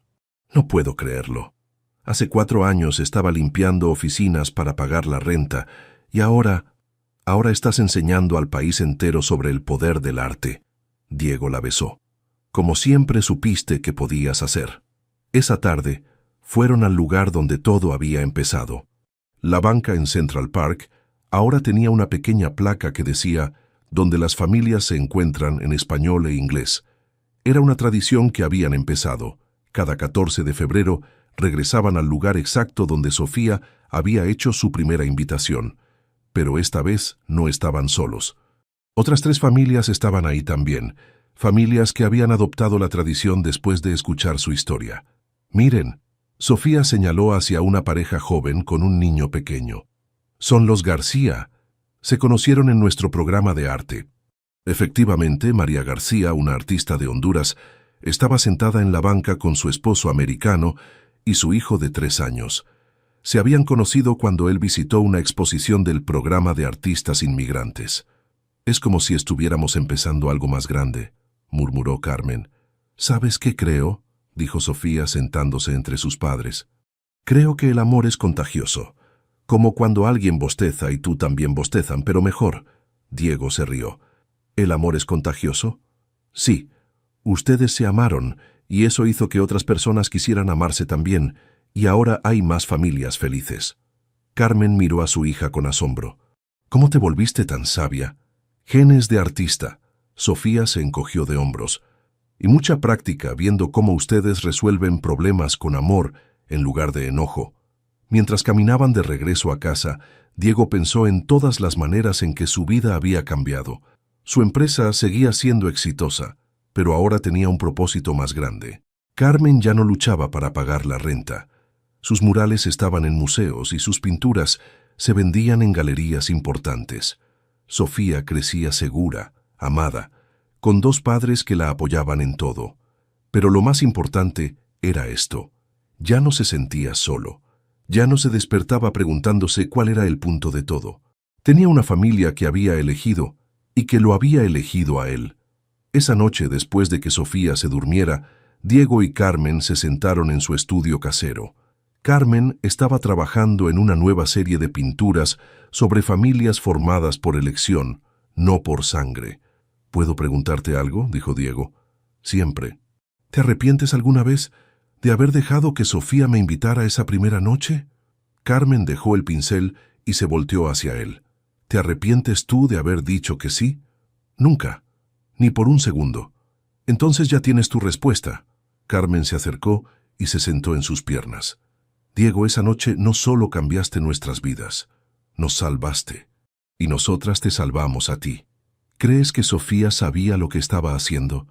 No puedo creerlo. Hace 4 años estaba limpiando oficinas para pagar la renta y ahora estás enseñando al país entero sobre el poder del arte. Diego la besó. Como siempre supiste que podías hacer. Esa tarde fueron al lugar donde todo había empezado. La banca en Central Park ahora tenía una pequeña placa que decía «Donde las familias se encuentran en español e inglés». Era una tradición que habían empezado. Cada 14 de febrero regresaban al lugar exacto donde Sofía había hecho su primera invitación. Pero esta vez no estaban solos. Otras 3 familias estaban ahí también, familias que habían adoptado la tradición después de escuchar su historia. Miren, Sofía señaló hacia una pareja joven con un niño pequeño. Son los García. Se conocieron en nuestro programa de arte. Efectivamente, María García, una artista de Honduras, estaba sentada en la banca con su esposo americano y su hijo de 3 años. Se habían conocido cuando él visitó una exposición del programa de artistas inmigrantes. Es como si estuviéramos empezando algo más grande, murmuró Carmen. ¿Sabes qué creo?, dijo Sofía sentándose entre sus padres. Creo que el amor es contagioso. Como cuando alguien bosteza y tú también bostezan, pero mejor. Diego se rió. ¿El amor es contagioso? Sí. Ustedes se amaron, y eso hizo que otras personas quisieran amarse también, y ahora hay más familias felices. Carmen miró a su hija con asombro. ¿Cómo te volviste tan sabia? Genes de artista. Sofía se encogió de hombros. Y mucha práctica viendo cómo ustedes resuelven problemas con amor en lugar de enojo. Mientras caminaban de regreso a casa, Diego pensó en todas las maneras en que su vida había cambiado. Su empresa seguía siendo exitosa, pero ahora tenía un propósito más grande. Carmen ya no luchaba para pagar la renta. Sus murales estaban en museos y sus pinturas se vendían en galerías importantes. Sofía crecía segura, amada, con 2 padres que la apoyaban en todo. Pero lo más importante era esto. Ya no se sentía solo. Ya no se despertaba preguntándose cuál era el punto de todo. Tenía una familia que había elegido y que lo había elegido a él. Esa noche, después de que Sofía se durmiera, Diego y Carmen se sentaron en su estudio casero. Carmen estaba trabajando en una nueva serie de pinturas sobre familias formadas por elección, no por sangre. ¿Puedo preguntarte algo?, dijo Diego. Siempre. ¿Te arrepientes alguna vez de haber dejado que Sofía me invitara esa primera noche? Carmen dejó el pincel y se volteó hacia él. ¿Te arrepientes tú de haber dicho que sí? Nunca. Ni por un segundo. Entonces ya tienes tu respuesta. Carmen se acercó y se sentó en sus piernas. Diego, esa noche no solo cambiaste nuestras vidas, nos salvaste. Y nosotras te salvamos a ti. ¿Crees que Sofía sabía lo que estaba haciendo?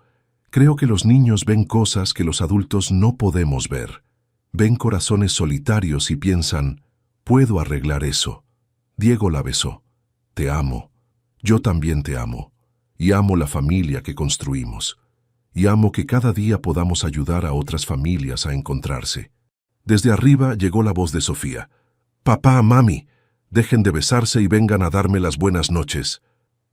Creo que los niños ven cosas que los adultos no podemos ver. Ven corazones solitarios y piensan, puedo arreglar eso. Diego la besó. Te amo. Yo también te amo. Y amo la familia que construimos. Y amo que cada día podamos ayudar a otras familias a encontrarse. Desde arriba llegó la voz de Sofía. Papá, mami, dejen de besarse y vengan a darme las buenas noches.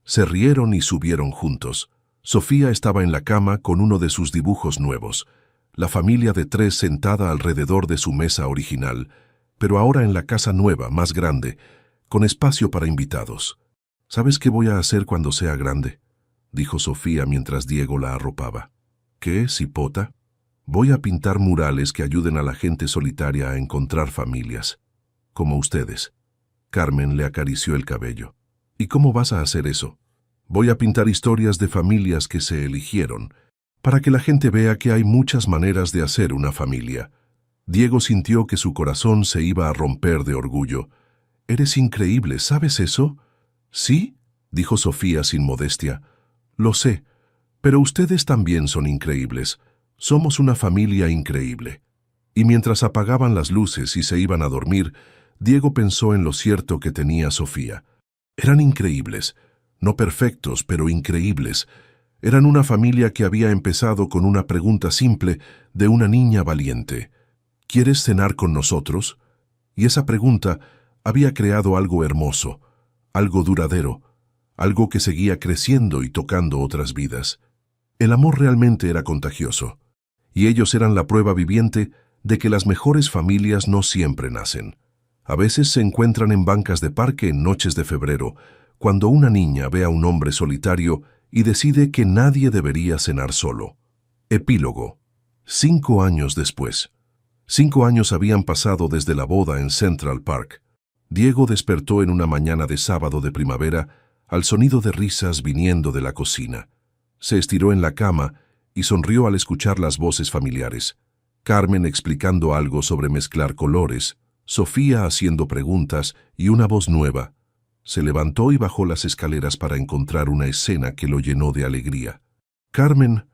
Se rieron y subieron juntos. Sofía estaba en la cama con uno de sus dibujos nuevos. La familia de 3 sentada alrededor de su mesa original, pero ahora en la casa nueva, más grande, con espacio para invitados. ¿Sabes qué voy a hacer cuando sea grande?, dijo Sofía mientras Diego la arropaba. ¿Qué, cipota? Voy a pintar murales que ayuden a la gente solitaria a encontrar familias, como ustedes. Carmen le acarició el cabello. ¿Y cómo vas a hacer eso? Voy a pintar historias de familias que se eligieron, para que la gente vea que hay muchas maneras de hacer una familia. Diego sintió que su corazón se iba a romper de orgullo. Eres increíble, ¿sabes eso? ¿Sí?, dijo Sofía sin modestia. Lo sé, pero ustedes también son increíbles. Somos una familia increíble. Y mientras apagaban las luces y se iban a dormir, Diego pensó en lo cierto que tenía Sofía. Eran increíbles, no perfectos, pero increíbles. Eran una familia que había empezado con una pregunta simple de una niña valiente. ¿Quieres cenar con nosotros? Y esa pregunta había creado algo hermoso, algo duradero, algo que seguía creciendo y tocando otras vidas. El amor realmente era contagioso, y ellos eran la prueba viviente de que las mejores familias no siempre nacen. A veces se encuentran en bancas de parque en noches de febrero, cuando una niña ve a un hombre solitario y decide que nadie debería cenar solo. Epílogo. 5 años después. 5 años habían pasado desde la boda en Central Park. Diego despertó en una mañana de sábado de primavera al sonido de risas viniendo de la cocina. Se estiró en la cama y sonrió al escuchar las voces familiares. Carmen explicando algo sobre mezclar colores, Sofía haciendo preguntas y una voz nueva. Se levantó y bajó las escaleras para encontrar una escena que lo llenó de alegría. Carmen,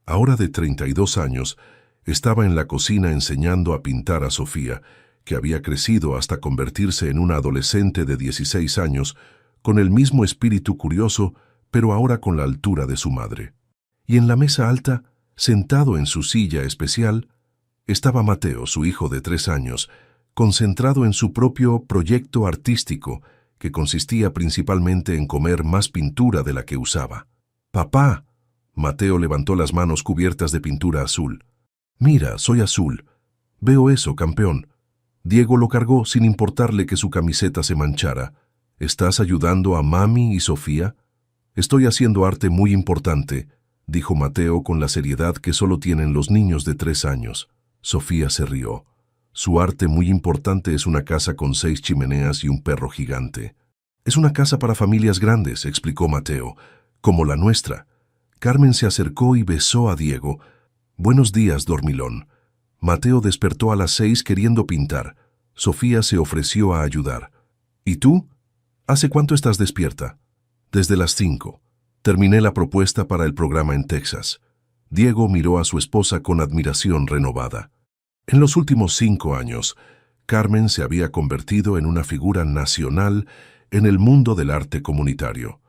ahora de 32 años, estaba en la cocina enseñando a pintar a Sofía, que había crecido hasta convertirse en una adolescente de 16 años, con el mismo espíritu curioso, pero ahora con la altura de su madre. Y en la mesa alta, sentado en su silla especial, estaba Mateo, su hijo de 3 años, concentrado en su propio proyecto artístico, que consistía principalmente en comer más pintura de la que usaba. «Papá», Mateo levantó las manos cubiertas de pintura azul. «Mira, soy azul. Veo eso, campeón». Diego lo cargó sin importarle que su camiseta se manchara. «¿Estás ayudando a mami y Sofía?» «Estoy haciendo arte muy importante», dijo Mateo con la seriedad que solo tienen los niños de 3 años. Sofía se rió. «Su arte muy importante es una casa con 6 chimeneas y un perro gigante». «Es una casa para familias grandes», explicó Mateo, «como la nuestra». Carmen se acercó y besó a Diego. «Buenos días, dormilón». Mateo despertó a las 6 queriendo pintar. Sofía se ofreció a ayudar. «¿Y tú? ¿Hace cuánto estás despierta?» «Desde las 5. Terminé la propuesta para el programa en Texas». Diego miró a su esposa con admiración renovada. En los últimos 5 años, Carmen se había convertido en una figura nacional en el mundo del arte comunitario.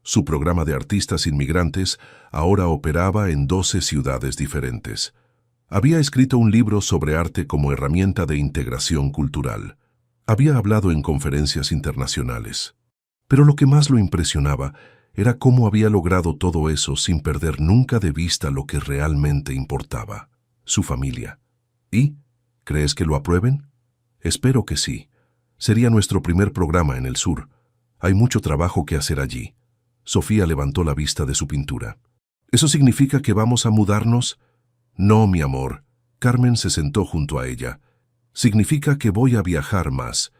Su programa de artistas inmigrantes ahora operaba en 12 ciudades diferentes. Había escrito un libro sobre arte como herramienta de integración cultural. Había hablado en conferencias internacionales. Pero lo que más lo impresionaba era cómo había logrado todo eso sin perder nunca de vista lo que realmente importaba: su familia. ¿Y? ¿Crees que lo aprueben? Espero que sí. Sería nuestro primer programa en el sur. Hay mucho trabajo que hacer allí. Sofía levantó la vista de su pintura. ¿Eso significa que vamos a mudarnos? No, mi amor. Carmen se sentó junto a ella. Significa que voy a viajar más.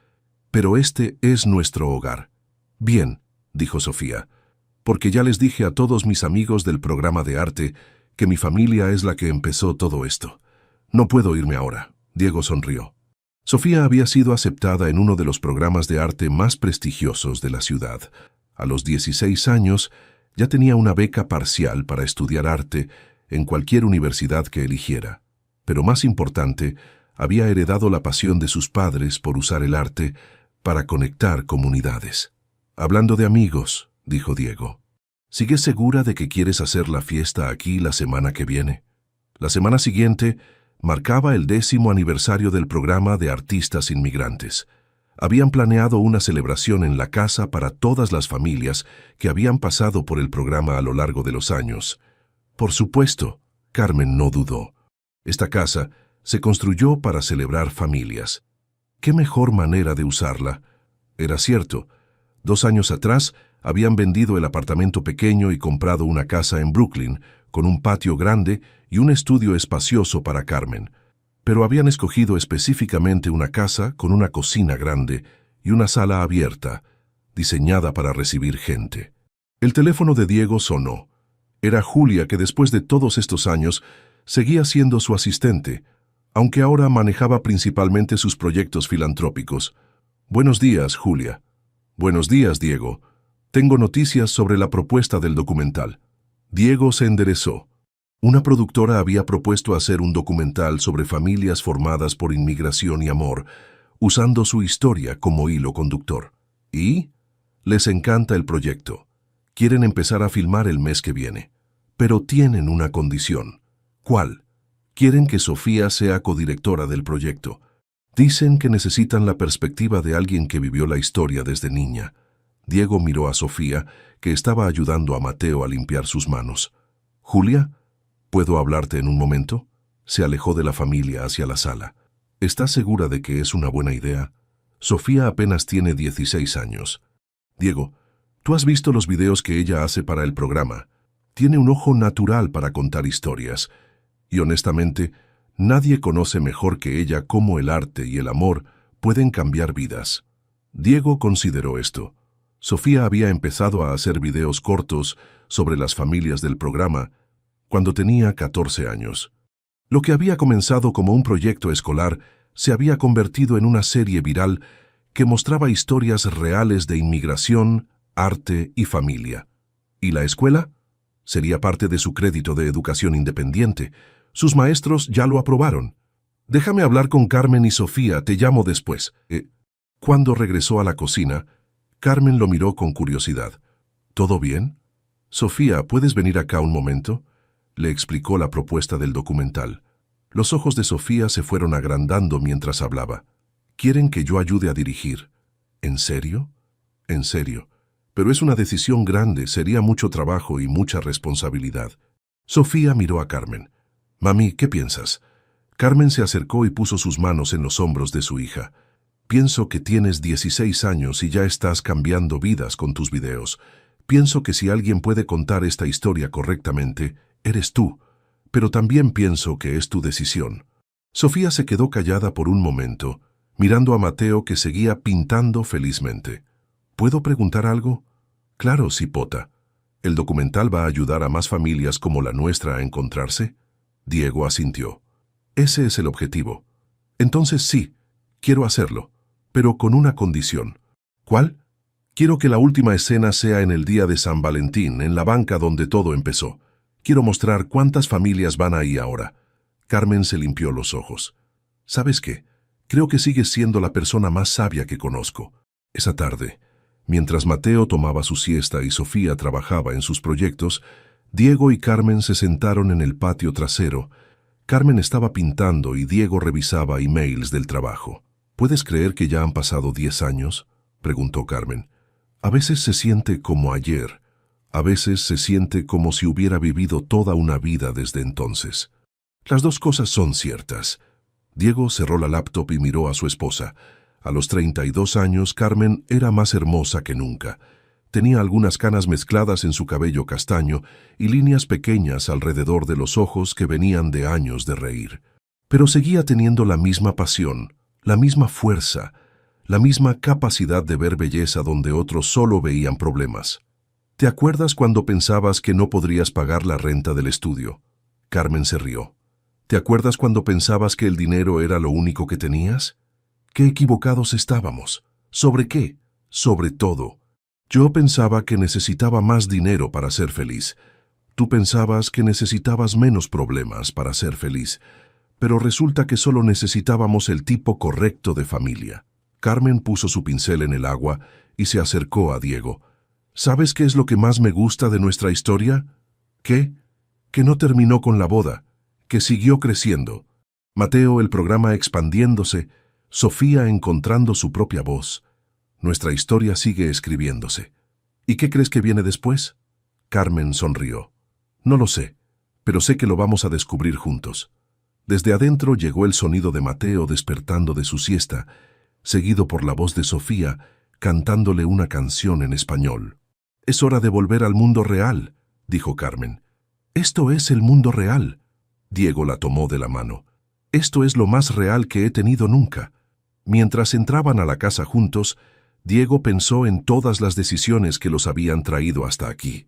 Pero este es nuestro hogar. Bien, dijo Sofía, porque ya les dije a todos mis amigos del programa de arte que mi familia es la que empezó todo esto. No puedo irme ahora. Diego sonrió. Sofía había sido aceptada en uno de los programas de arte más prestigiosos de la ciudad. A los 16 años ya tenía una beca parcial para estudiar arte en cualquier universidad que eligiera. Pero más importante, había heredado la pasión de sus padres por usar el arte para conectar comunidades. Hablando de amigos, dijo Diego, ¿sigues segura de que quieres hacer la fiesta aquí la semana que viene? La semana siguiente marcaba el 10º aniversario del programa de artistas inmigrantes. Habían planeado una celebración en la casa para todas las familias que habían pasado por el programa a lo largo de los años. Por supuesto, Carmen no dudó. Esta casa se construyó para celebrar familias. ¿Qué mejor manera de usarla? Era cierto. 2 años atrás habían vendido el apartamento pequeño y comprado una casa en Brooklyn, con un patio grande y un estudio espacioso para Carmen. Pero habían escogido específicamente una casa con una cocina grande y una sala abierta, diseñada para recibir gente. El teléfono de Diego sonó. Era Julia, que después de todos estos años seguía siendo su asistente, aunque ahora manejaba principalmente sus proyectos filantrópicos. Buenos días, Julia. Buenos días, Diego. Tengo noticias sobre la propuesta del documental. Diego se enderezó. Una productora había propuesto hacer un documental sobre familias formadas por inmigración y amor, usando su historia como hilo conductor. Y les encanta el proyecto. Quieren empezar a filmar el mes que viene. Pero tienen una condición. ¿Cuál? Quieren que Sofía sea codirectora del proyecto. Dicen que necesitan la perspectiva de alguien que vivió la historia desde niña. Diego miró a Sofía, que estaba ayudando a Mateo a limpiar sus manos. «Julia, ¿puedo hablarte en un momento?» Se alejó de la familia hacia la sala. ¿Estás segura de que es una buena idea? Sofía apenas tiene 16 años. Diego, ¿tú has visto los videos que ella hace para el programa? Tiene un ojo natural para contar historias. Y honestamente, nadie conoce mejor que ella cómo el arte y el amor pueden cambiar vidas. Diego consideró esto. Sofía había empezado a hacer videos cortos sobre las familias del programa cuando tenía 14 años. Lo que había comenzado como un proyecto escolar se había convertido en una serie viral que mostraba historias reales de inmigración, arte y familia. ¿Y la escuela? Sería parte de su crédito de educación independiente. Sus maestros ya lo aprobaron. Déjame hablar con Carmen y Sofía, te llamo después. Cuando regresó a la cocina, Carmen lo miró con curiosidad. ¿Todo bien? Sofía, ¿puedes venir acá un momento? Le explicó la propuesta del documental. Los ojos de Sofía se fueron agrandando mientras hablaba. ¿Quieren que yo ayude a dirigir? ¿En serio? En serio. Pero es una decisión grande, sería mucho trabajo y mucha responsabilidad. Sofía miró a Carmen. Mami, ¿qué piensas? Carmen se acercó y puso sus manos en los hombros de su hija. Pienso que tienes 16 años y ya estás cambiando vidas con tus videos. Pienso que si alguien puede contar esta historia correctamente, eres tú. Pero también pienso que es tu decisión. Sofía se quedó callada por un momento, mirando a Mateo, que seguía pintando felizmente. ¿Puedo preguntar algo? Claro, Cipota. ¿El documental va a ayudar a más familias como la nuestra a encontrarse? Diego asintió. Ese es el objetivo. Entonces sí, quiero hacerlo, pero con una condición. ¿Cuál? Quiero que la última escena sea en el día de San Valentín, en la banca donde todo empezó. Quiero mostrar cuántas familias van ahí ahora. Carmen se limpió los ojos. ¿Sabes qué? Creo que sigues siendo la persona más sabia que conozco. Esa tarde, mientras Mateo tomaba su siesta y Sofía trabajaba en sus proyectos, Diego y Carmen se sentaron en el patio trasero. Carmen estaba pintando y Diego revisaba emails del trabajo. ¿Puedes creer que ya han pasado 10 años? Preguntó Carmen. A veces se siente como ayer. A veces se siente como si hubiera vivido toda una vida desde entonces. Las dos cosas son ciertas. Diego cerró la laptop y miró a su esposa. A los 32 años, Carmen era más hermosa que nunca. Tenía algunas canas mezcladas en su cabello castaño y líneas pequeñas alrededor de los ojos que venían de años de reír. Pero seguía teniendo la misma pasión, la misma fuerza, la misma capacidad de ver belleza donde otros solo veían problemas. ¿Te acuerdas cuando pensabas que no podrías pagar la renta del estudio? Carmen se rió. ¿Te acuerdas cuando pensabas que el dinero era lo único que tenías? ¡Qué equivocados estábamos! ¿Sobre qué? Sobre todo. Yo pensaba que necesitaba más dinero para ser feliz. Tú pensabas que necesitabas menos problemas para ser feliz. Pero resulta que solo necesitábamos el tipo correcto de familia. Carmen puso su pincel en el agua y se acercó a Diego. ¿Sabes qué es lo que más me gusta de nuestra historia? ¿Qué? Que no terminó con la boda, que siguió creciendo. Mateo, el programa expandiéndose, Sofía encontrando su propia voz. Nuestra historia sigue escribiéndose. ¿Y qué crees que viene después? Carmen sonrió. No lo sé, pero sé que lo vamos a descubrir juntos. Desde adentro llegó el sonido de Mateo despertando de su siesta, seguido por la voz de Sofía cantándole una canción en español. «Es hora de volver al mundo real», dijo Carmen. «Esto es el mundo real». Diego la tomó de la mano. «Esto es lo más real que he tenido nunca». Mientras entraban a la casa juntos, Diego pensó en todas las decisiones que los habían traído hasta aquí.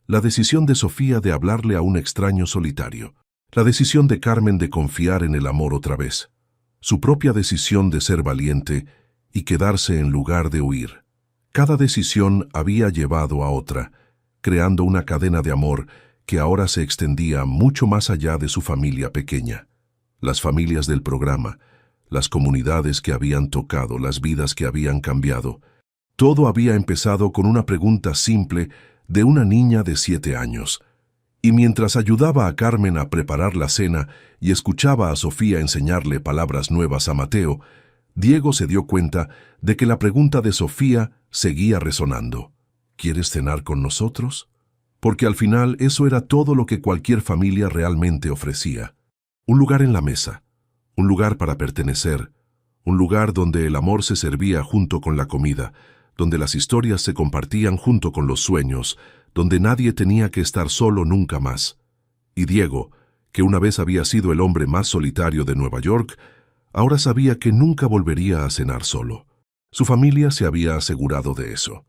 La decisión de Sofía de hablarle a un extraño solitario. La decisión de Carmen de confiar en el amor otra vez. Su propia decisión de ser valiente y quedarse en lugar de huir. Cada decisión había llevado a otra, creando una cadena de amor que ahora se extendía mucho más allá de su familia pequeña. Las familias del programa, las comunidades que habían tocado, las vidas que habían cambiado. Todo había empezado con una pregunta simple de una niña de 7 años. Y mientras ayudaba a Carmen a preparar la cena y escuchaba a Sofía enseñarle palabras nuevas a Mateo, Diego se dio cuenta de que la pregunta de Sofía seguía resonando. ¿Quieres cenar con nosotros? Porque al final eso era todo lo que cualquier familia realmente ofrecía. Un lugar en la mesa. Un lugar para pertenecer, un lugar donde el amor se servía junto con la comida, donde las historias se compartían junto con los sueños, donde nadie tenía que estar solo nunca más. Y Diego, que una vez había sido el hombre más solitario de Nueva York, ahora sabía que nunca volvería a cenar solo. Su familia se había asegurado de eso.